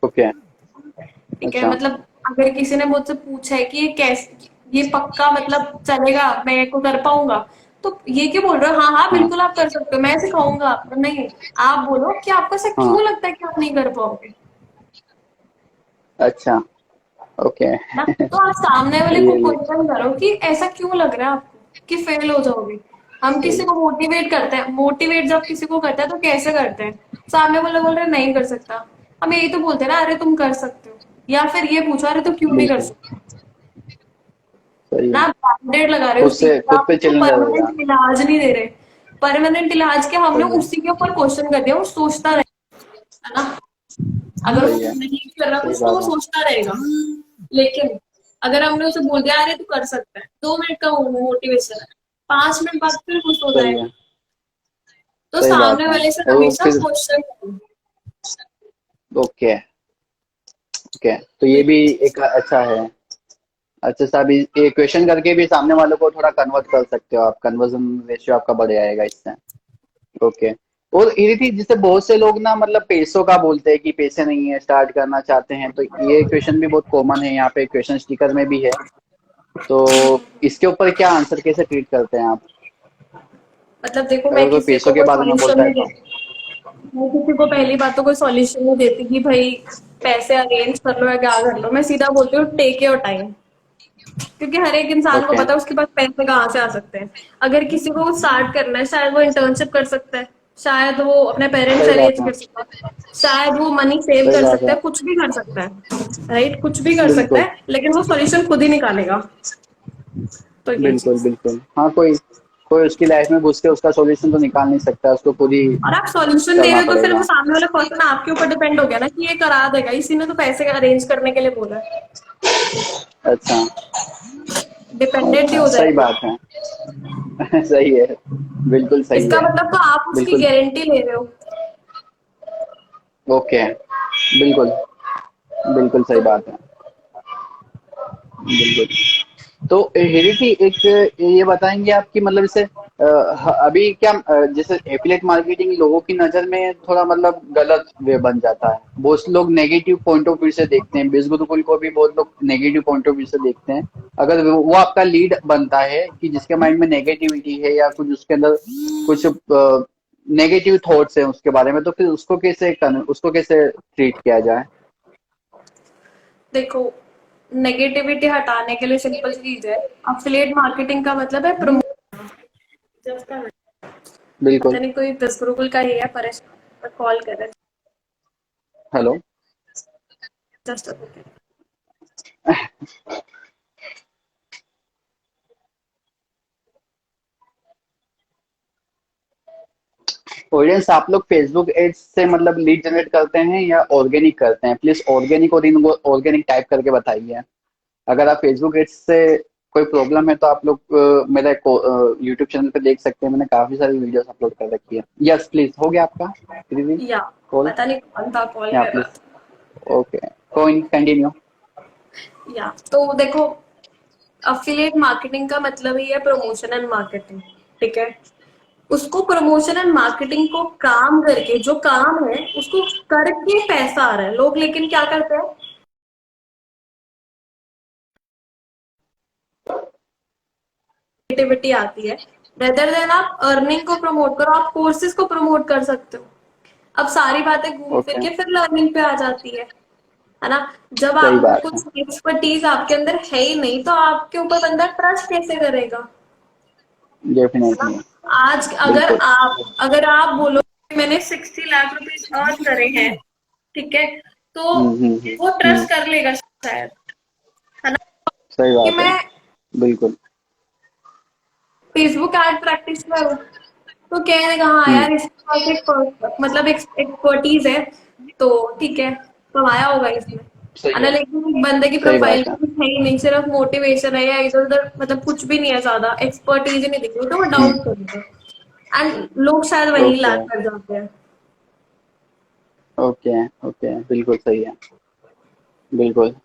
ओके, ठीक है। अच्छा, मतलब अगर किसी ने मुझसे पूछा है कि ये कैसे, ये पक्का मतलब चलेगा, मैं को कर पाऊंगा, तो ये क्यों बोल रहे हो? हाँ हाँ हाँ, बिल्कुल आप कर सकते हो, मैं सिखाऊंगा आपको। नहीं, आप बोलो कि आपको ऐसा हाँ, क्यों लगता है कि आप नहीं कर पाओगे, अच्छा, ओके, ना? तो आप सामने वाले को ये क्वेश्चन करो कि ऐसा क्यों लग रहा है आपको कि फेल हो जाओगे। हम किसी सही, को मोटिवेट करते हैं, मोटिवेट जब किसी को करते हैं तो कैसे करते हैं? सामने वाला बोल रहा है नहीं कर सकता, हम यही तो बोलते हैं ना, अरे तुम कर सकते हो। या फिर ये पूछा, अरे तो क्यों नहीं कर बिल्कुल, सकते? सही ना है, आप ब्रांडेड लगा रहे हो खुद उस चीज से का, खुद आप पे उसको चैलेंज रहेगा, परमानेंट इलाज नहीं दे रहे। परमानेंट इलाज के हमने सही है, उसी के ऊपर क्वेश्चन कर दिया, वो सोचता रहेगा, है ना? अगर वो सही है, नहीं कर रहा सही कुछ तो बात वो है, सोचता रहेगा। लेकिन अगर हमने उसे बोल दिया अरे तू कर सकता है, 2 मिनट का मोटिवेशन है, 5 मिनट बाद फिर कुछ हो सही जाएगा। है, तो सही बात सामने है, वाले से और वो हमेशा फिर क्वेश्चन करो। ओके, ओके, तो ये भी एक अच्छा है। अच्छा साहब, ये क्वेश्चन करके भी सामने वालों को थोड़ा कन्वर्ट कर सकते हो आप, कन्वर्जन रेशियो आपका बढ़ जाएगा इससे। ओके, और ये थी जिससे बहुत से लोग ना मतलब पैसों का बोलते हैं कि पैसे नहीं है, स्टार्ट करना चाहते हैं, तो ये क्वेश्चन भी बहुत कॉमन है यहाँ पे, क्वेश्चन स्टिकर में भी है। तो इसके ऊपर क्या आंसर कैसे ट्रीट करते हैं आप, मतलब देखो, मैं अगर कोई किसी पैसों को के कोई बारे में सॉल्यूशन बोलता है नहीं तो? देती। मैं किसी को पहली बात तो कोई सॉल्यूशन नहीं देती कि भाई पैसे अरेंज कर लो या क्या कर लो। मैं सीधा बोलती हूँ टेक योर टाइम, क्योंकि हर एक इंसान को ओके। पता है उसके पास पैसे कहाँ से आ सकते हैं। अगर किसी को स्टार्ट करना है, शायद वो इंटर्नशिप कर सकता है, शायद वो अपने पेरेंट्स सही बात अरेंज है। कर सकता है, शायद वो मनी सेव सही कर बात सकता है। है, कुछ भी कर सकता है। राइट, कुछ भी कर सकता बिल्कुल। है, लेकिन वो सॉल्यूशन खुद ही निकालेगा। तो ये बिल्कुल चीज। बिल्कुल, हाँ, कोई कोई उसकी लाइफ में घुस के उसका सॉल्यूशन तो निकाल नहीं सकता, उसको खुद ही और आप सॉल्यूशन दे करना रहे हो तो फिर वो पड़ेगा। सामने वाला पर्सन आपके ऊपर डिपेंड हो गया ना कि ये करा देगा, इसी ने तो पैसे अरेंज करने के लिए बोला है। अच्छा। डिपेंडेंट ही अच्छा, हो सही जाएगा। बात है। सही है। बिल्कुल सही इसका है। मतलब तो आप उसकी बिल्कुल। गारंटी ले रहे हो। ओके। बिल्कुल। बिल्कुल सही तो बात है। बिल्कुल। तो हेरिटी एक ये बताएंगे आप कि मतलब इसे अभी क्या जैसे एफिलिएट मार्केटिंग लोगों की नजर में थोड़ा मतलब गलत वे बन जाता है, बहुत से लोग नेगेटिव पॉइंट ऑफ व्यू से देखते हैं, बिजगुरुकुल को भी बहुत लोग नेगेटिव पॉइंट ऑफ व्यू से देखते हैं। अगर वो आपका लीड बनता है कि जिसके माइंड में नेगेटिविटी है या कुछ उसके अंदर कुछ नेगेटिव थॉट्स है उसके बारे में, तो फिर उसको कैसे ट्रीट किया जाए? देखो, नेगेटिविटी हटाने के लिए सिंपल चीज है। अफिलिएट मार्केटिंग का मतलब है प्रमोट। पता बिल्कुल। नहीं कोई बिजगुरुकुल का ही है, परेशान कॉल कर रहे हैं। हेलो। Just okay. ऑडियंस, आप लोग फेसबुक एड्स से मतलब लीड जनरेट करते हैं या ऑर्गेनिक करते हैं? प्लीज ऑर्गेनिक और ऑर्गेनिक टाइप करके बताइए। अगर आप फेसबुक एड्स से कोई प्रॉब्लम है तो आप लोग मेरा यूट्यूब चैनल पे देख सकते हैं, मैंने काफी सारी वीडियोस अपलोड कर रखी है। यस प्लीज, हो गया आपका दीदी या कॉल? पता नहीं कौन था कॉल या कर रहा प्लीज। था। ओके, कोई नहीं, कंटिन्यू। या तो देखो, अफिलिएट मार्केटिंग का मतलब ही है प्रमोशन एंड मार्केटिंग। ठीक है, उसको प्रमोशन एंड मार्केटिंग को काम करके, जो काम है उसको करके पैसा आ रहा है लोग, लेकिन क्या करते हैं, नेगेटिविटी आती है। रेदर देन आप अर्निंग को प्रमोट करो, आप कोर्सेज को प्रमोट कर सकते हो। अब सारी बातें घूम फिर ओके। के फिर लर्निंग पे आ जाती है ना। जब सही आपको बात है। कुछ एक्सपर्टीज आपके अंदर है ही नहीं, तो आपके ऊपर बंदा ट्रस्ट कैसे करेगा? है ना। डेफिनेटली। आज बिल्कुल। अगर आप बोलो कि मैंने 60 लाख रुपीज अर्न करे हैं, ठीक है, तो वो हम्म। ट्रस्ट कर लेगा शायद, है ना। सही कि बात है। मैं बिल्कुल। फेसबुक एड प्रैक्टिस करूँ, तो कहेगा हाँ हम्म। यार इसके पास मतलब एक्सपर्टीज है, तो ठीक है, कमाया होगा इसने, है सही ना। है। लेकिन एक बंदे की सही प्रोफाइल बात है। पे कुछ है ही नहीं, सिर्फ मोटिवेशन है या इधर उधर, मतलब कुछ भी नहीं है, ज्यादा एक्सपर्टीज ही नहीं दिख रही, तो वो हम्म। डाउट करेगा। एंड लोग शायद वहीं ओके। लैग कर जाते हैं। ओके। ओके, बिल्कुल सही है। बिल्कुल।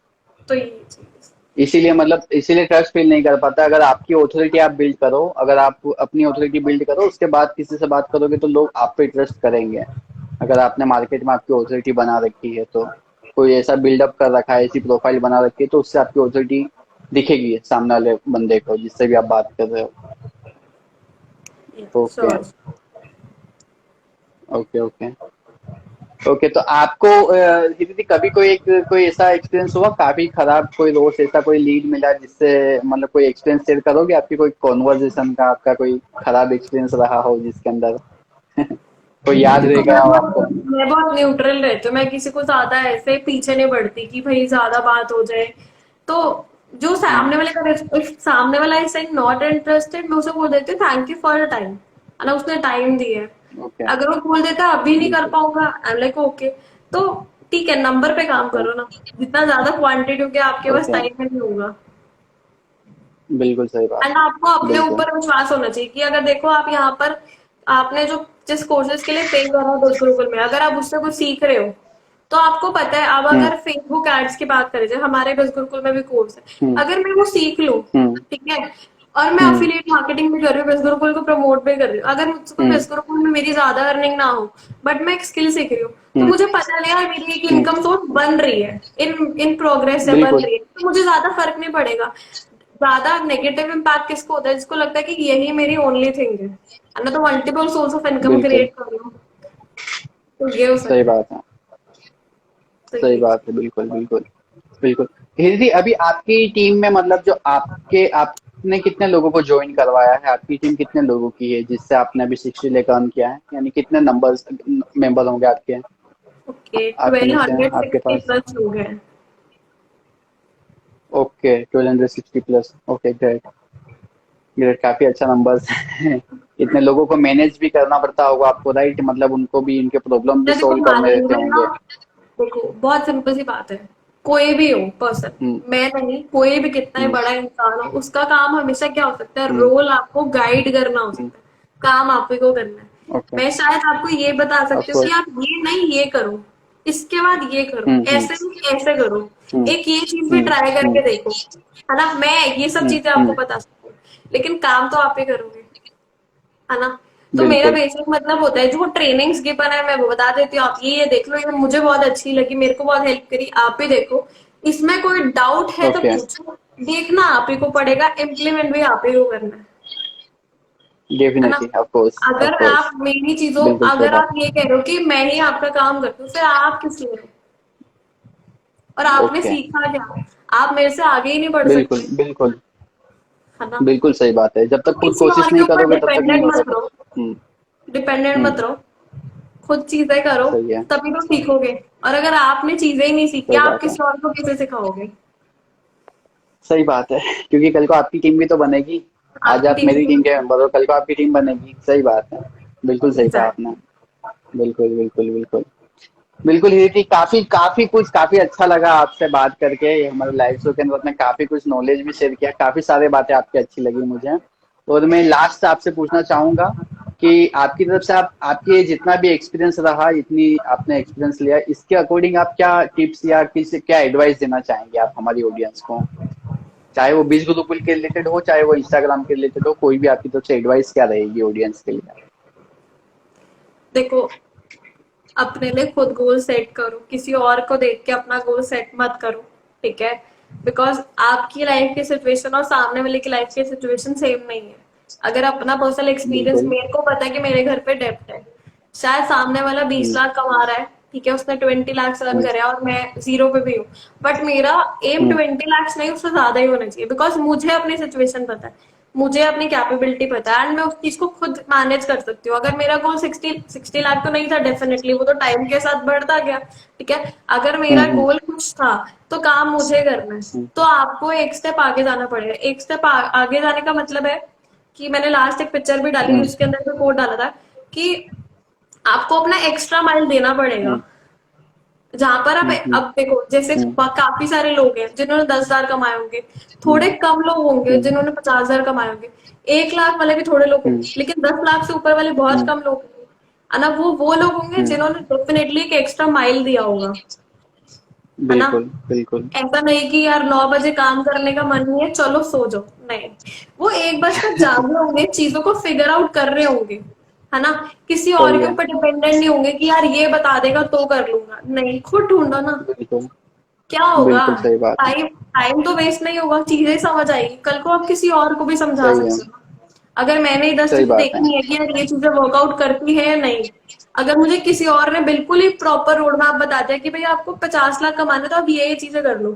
तो ये चीज। इसीलिए मतलब इसीलिए ट्रस्ट फील नहीं कर पाता। अगर आपकी ऑथोरिटी आप बिल्ड करो, अगर आप अपनी ऑथोरिटी बिल्ड करो, उसके बाद किसी से बात करोगे तो लोग आप पे ट्रस्ट करेंगे। अगर आपने मार्केट में आपकी ऑथोरिटी बना रखी है तो, कोई ऐसा बिल्डअप कर रखा है, ऐसी प्रोफाइल बना रखी है, तो उससे आपकी ऑथोरिटी दिखेगी सामने वाले बंदे को जिससे भी आप बात कर रहे हो। Okay. Sure. Okay. Okay. Okay, तो आपको दीदी कभी कोई ऐसा एक्सपीरियंस हुआ काफी खराब, कोई रोज ऐसा कोई लीड मिला जिससे मतलब कोई एक्सपीरियंस शेयर करोगे, आपकी कोई कॉन्वर्जेशन का आपका कोई खराब एक्सपीरियंस रहा हो जिसके अंदर कोई याद रह देखो, गया हो आपको? मैं बहुत न्यूट्रल रहती हूँ। मैं किसी को ज्यादा ऐसे पीछे नहीं बढ़ती कि भाई ज्यादा बात हो जाए। तो जो हम्म। सामने वाले का, if सामने वाला इज लाइक नॉट इंटरेस्टेड, मैं उसे बोल देती हूँ thank you for your time, है ना, उसने टाइम दिया है। ओके। अगर वो बोल देता है अभी नहीं कर बिल्कुल। पाऊंगा, आई एम लाइक ओके, तो ठीक है, नंबर पे काम ओ- करो ना। जितना ज्यादा क्वांटिटी होगी आपके पास, ओके। टाइम नहीं होगा। बिल्कुल सही बात एंड है। आपको अपने बिल्कुल। ऊपर विश्वास होना चाहिए कि अगर देखो आप यहाँ पर, आपने जो जिस कोर्सेज के लिए पे करा है गुरुकुल में, अगर आप उससे कुछ सीख रहे हो, तो आपको पता है। अब हम्म। अगर फेसबुक एड्स की बात करें, जैसे हमारे बस गुरुकुल में भी कोर्स है, हम्म। अगर मैं वो सीख लूं, हम्म। ठीक है, और मैं हम्म अफिलिएट मार्केटिंग भी कर रही हूँ, बेस्ट गुरुकुल को प्रमोट भी कर रही हूँ। अगर मुझसे कोई हम्म बेस्ट गुरुकुल में मेरी ज्यादा अर्निंग ना हो, बट मैं एक स्किल सीख रही हूँ, तो हम्म मुझे पता है यार मेरी एक हम्म, इनकम सोर्स बन रही है, इन इन प्रोग्रेस है, बन बिल्कुल रही है, तो मुझे ज्यादा फर्क नहीं पड़ेगा। ज्यादा नेगेटिव इम्पैक्ट किसको होता है, जिसको लगता है कि यही मेरी ओनली थिंग है, मैं तो मल्टीपल सोर्स ऑफ इनकम बिल्कुल क्रिएट कर रही हूँ, तो ये हो सही सकता है। बात है। तो सही ये बात है, बिल्कुल बिल्कुल बिल्कुल। दीदी अभी आपकी टीम में मतलब जो आपके आपने कितने लोगों को ज्वाइन करवाया है, आपकी टीम कितने लोगों की है जिससे आपने अभी 60 लेकर अर्न किया है, यानी कितने नंबर्स मेंबर होंगे आपके ओके, आपके में ट्वेल्व से हंड्रेड आपके सिक्सटी पास? प्लस लोग हैं। Okay 1260 plus, okay great great, काफी अच्छा नंबर्स है। इतने लोगों को मैनेज भी करना पड़ता होगा आपको, राइट? मतलब उनको भी इनके प्रॉब्लम भी या देखो सॉल्व करने रहते मैनेजमेंट ना, होंगे। देखो बहुत सिंपल सी बात है, कोई भी हो पर्सन, हम्म मैं नहीं, कोई भी कितना ही हम्म बड़ा इंसान हो, उसका काम हमेशा क्या हो सकता है, हम्म रोल आपको गाइड करना हो हम्म, सकता है, काम आप ही को करना है। ओके मैं शायद आपको ये बता ऑफ सकती हूँ कि कोर्स। आप ये नहीं ये करो, इसके बाद ये करो, हम्म ऐसे नहीं ऐसे करो, हम्म एक ये चीज भी हम्म ट्राई हम्म करके देखो, है ना, मैं ये सब चीजें आपको हम्म, बता सकती हूँ, लेकिन काम तो आप ही करोगे, है ना। तो मेरा बिल्कुल बेसिक मतलब होता है, जो ट्रेनिंग्स गिवन है मैं वो बता देती हूँ, आप ये देख लो, ये मुझे बहुत अच्छी लगी, मेरे को बहुत हेल्प करी, आप भी देखो, इसमें कोई डाउट है तो ओके, पूछो, देखना आप ही को पड़ेगा, इम्प्लीमेंट भी आप ही को करना है ना। डेफिनेटली ऑफ अगर कोर्स, आप मेरी चीजों, बिल्कुल सही अगर बात। आप ये कह रहे हो कि मैं ही आपका काम करती हूँ, फिर आप किस लिए हो? और आपने ओके, सीखा क्या? आप मेरे से आगे ही नहीं बढ़ बिल्कुल सकते, बिल्कुल है ना। बिल्कुल सही बात है, जब तो तक खुद किसी और कोशिश के नहीं ऊपर करोगे तब तक नहीं डिपेंडेंट हो मत सकता। रहो, हम्म डिपेंडेंट मत हम्म, रहो, खुद चीजें करो, सही है, तभी तो सीखोगे। और अगर आपने चीजें ही नहीं सीखी, सही आप बात है, किसी और को कैसे सिखाओगे? सही बात है। क्योंकि कल को आपकी टीम भी तो बनेगी। आज आपकी आप टीम मेरी टीम के को, मेंबर हो, कल को आपकी टीम बनेगी, सही बात है। बिल्कुल सही कहा एग्जैक्ट, आपने। बिल्कुल बिल्कुल बिल्कुल बिल्कुल ये थी, काफी काफी कुछ, काफी अच्छा लगा आपसे बात करके, हमारे लाइव शो के अंदर आपने काफी कुछ नॉलेज भी शेयर किया, काफी सारी बातें आपकी अच्छी लगी मुझे। और मैं लास्ट आपसे पूछना चाहूंगा कि आपकी तरफ से आप आपके जितना भी एक्सपीरियंस रहा, इतनी आपने एक्सपीरियंस लिया, इसके अकॉर्डिंग आप क्या टिप्स या किस क्या एडवाइस देना चाहेंगे आप हमारी ऑडियंस को? चाहे वो बीज गुरुकुल के रिलेटेड हो, चाहे वो इंस्टाग्राम के रिलेटेड हो, कोई भी आपकी तरफ से एडवाइस क्या रहेगी ऑडियंस के लिए? देखो, अपने लिए खुद गोल सेट करो, किसी और को देख के अपना गोल सेट मत करो, ठीक है। बिकॉज आपकी लाइफ की सिचुएशन और सामने वाले की लाइफ की सिचुएशन सेम नहीं है। अगर अपना पर्सनल एक्सपीरियंस, बिल्कुल। मेरे को पता है कि मेरे घर पे डेप्ट है, शायद सामने वाला बीस हम्म लाख कमा रहा है, ठीक है, उसने 20 लाख अर्न हम्म करे और मैं जीरो पे भी हूँ, बट मेरा एम हम्म 20 लाख नहीं, उससे ज्यादा ही होना चाहिए, बिकॉज मुझे अपनी सिचुएशन पता है, मुझे अपनी कैपेबिलिटी पता है, एंड मैं उस चीज को खुद मैनेज कर सकती हूँ। अगर मेरा गोल 60 लाख तो नहीं था, डेफिनेटली वो तो टाइम के साथ बढ़ता गया, ठीक है। अगर मेरा हम्म गोल कुछ था, तो काम मुझे करना है, हम्म तो आपको एक स्टेप आगे जाना पड़ेगा। एक स्टेप आगे जाने का मतलब है कि मैंने लास्ट एक पिक्चर भी डाली, हम्म जिसके अंदर भी कोट डाला था कि आपको अपना एक्स्ट्रा माइल देना पड़ेगा। हम्म जहां पर आप, हम्म अब देखो, जैसे हम्म काफी सारे लोग हैं जिन्होंने 10 हजार कमाए होंगे, थोड़े हम्म कम लोग होंगे हम्म जिन्होंने 50 हजार कमाए होंगे, 1 लाख वाले भी थोड़े लोग हम्म होंगे, लेकिन 10 लाख से ऊपर वाले बहुत हम्म कम लोग होंगे, है ना। वो लोग होंगे हम्म, जिन्होंने डेफिनेटली एक एक्स्ट्रा माइल दिया होगा, है ना। बिल्कुल बिल्कुल ऐसा नहीं कि यार 9 बजे काम करने का मन नहीं है, चलो सो जाओ, नहीं, वो 1 बजे तक जागे होंगे, चीजों को फिगर आउट कर रहे होंगे, है ना। किसी और सही के है, ऊपर डिपेंडेंट नहीं होंगे कि यार ये बता देगा तो कर लूंगा, नहीं, खुद ढूंढो ना, बिल्कुल क्या होगा। बिल्कुल सही बात है, टाइम टाइम तो वेस्ट नहीं होगा, चीजें समझ आएगी, कल को आप किसी और को भी समझा सही है, सकते हो। अगर मैंने 10 सही चीजें बात है, देखनी है कि यार ये चीजें वर्कआउट करती है या नहीं, अगर मुझे किसी और ने बिल्कुल ही प्रॉपर रोड मैप बता दिया कि भाई आपको 50 लाख कमाने, तो आप ये चीजें कर लो,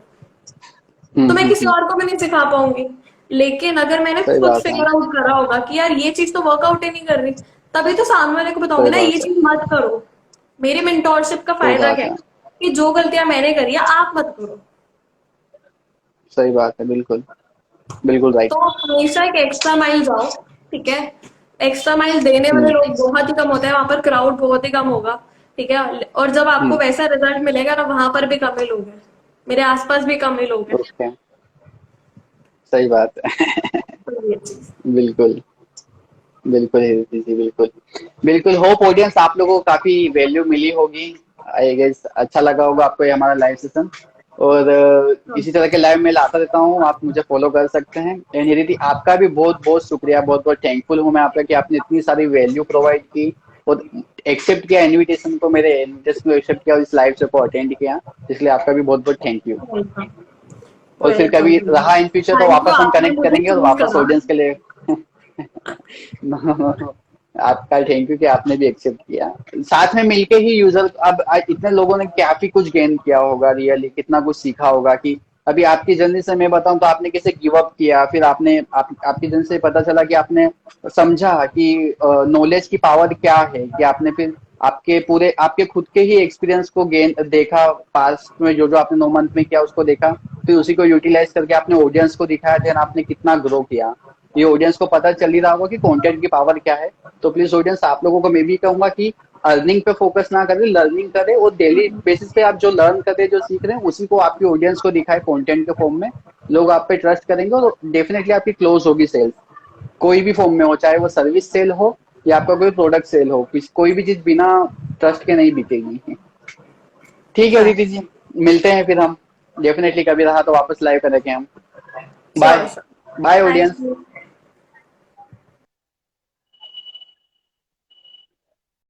तो मैं किसी हम्म, और को भी नहीं सिखा पाऊंगी। लेकिन अगर मैंने सही खुद बात है, फिगर आउट करा होगा कि यार ये चीज तो वर्कआउट ही नहीं कर रही, तभी तो सामने वाले को बताऊंगी सही ना ये बात है, चीज मत करो। मेरी मेंटोरशिप का सही फायदा बात क्या है है, कि जो गलतियां मैंने करी है आप मत करो। सही बात है, बिल्कुल बिल्कुल राइट। तो हमेशा एक एक्स्ट्रा माइल जाओ, ठीक है। एक्स्ट्रा माइल देने वाले हम्म लोग बहुत ही कम होते हैं, वहां पर क्राउड बहुत ही कम होगा, ठीक है। और जब आपको हम्म, वैसा रिजल्ट मिलेगा ना, वहां पर भी कम ही लोग हैं, मेरे आसपास भी कम ही लोग हैं, ओके, सही बात है। तो ये चीज। बिल्कुल बिल्कुल जी जी, बिल्कुल बिल्कुल। होप ऑडियंस आप लोगों को काफी वैल्यू मिली होगी, आई गेस अच्छा लगा होगा आपको ये हमारा लाइव सेशन। और इसी तरह के लाइव मैं लाता रहता हूँ, आप मुझे फॉलो कर सकते हैं। एंड यदि आपका भी बहुत बहुत शुक्रिया, बहुत बहुत थैंकफुल हूँ मैं आपका कि आपने इतनी सारी वैल्यू प्रोवाइड की और एक्सेप्ट किया इनविटेशन को, मेरे इनविटेशन को एक्सेप्ट किया और इस लाइव शो को अटेंड किया, इसलिए आपका भी बहुत बहुत थैंक यू। वेलकम। और फिर वेलकम। कभी रहा इन फ्यूचर तो थैंक यू, वापस हम आपने कनेक्ट मुझे करेंगे और चूज वापस करा। ऑडियंस के लिए आपका थैंक यू कि आपने भी एक्सेप्ट किया। साथ में मिलके ही यूजर, अब इतने लोगों ने काफी कुछ गेन किया होगा, रियली कितना कुछ सीखा होगा कि अभी आपकी जर्नी से मैं बताऊं तो आपने कैसे गिव अप किया, फिर आपकी जर्नी से पता चला कि आपने समझा कि नॉलेज की पावर क्या है, कि आपने फिर आपके खुद के ही एक्सपीरियंस को गेन देखा, पास्ट में जो जो आपने 9 मंथ में किया उसको देखा, फिर उसी को यूटिलाइज करके आपने ऑडियंस को दिखाया, देन आपने कितना ग्रो किया। ये ऑडियंस को पता चल ही रहा होगा कि कंटेंट की पावर क्या है। तो प्लीज ऑडियंस, आप लोगों को मैं भी कहूंगा कि अर्निंग पे फोकस ना करें, लर्निंग करें, और डेली बेसिस पे आप जो लर्न कर रहे हैं, जो सीख रहे हैं, उसी को आपकी ऑडियंस को दिखाए कंटेंट के फॉर्म में। लोग आप पे ट्रस्ट करेंगे और डेफिनेटली आपकी क्लोज होगी सेल्स, कोई भी फॉर्म में हो, चाहे वो सर्विस सेल हो या आपका कोई प्रोडक्ट सेल हो, कोई भी चीज बिना ट्रस्ट के नहीं बिकेगी। ठीक है दीदी जी, मिलते हैं फिर हम, डेफिनेटली कभी रहा तो वापस लाइव करेंगे हम। Bye. Sure sure. Bye thank audience. You.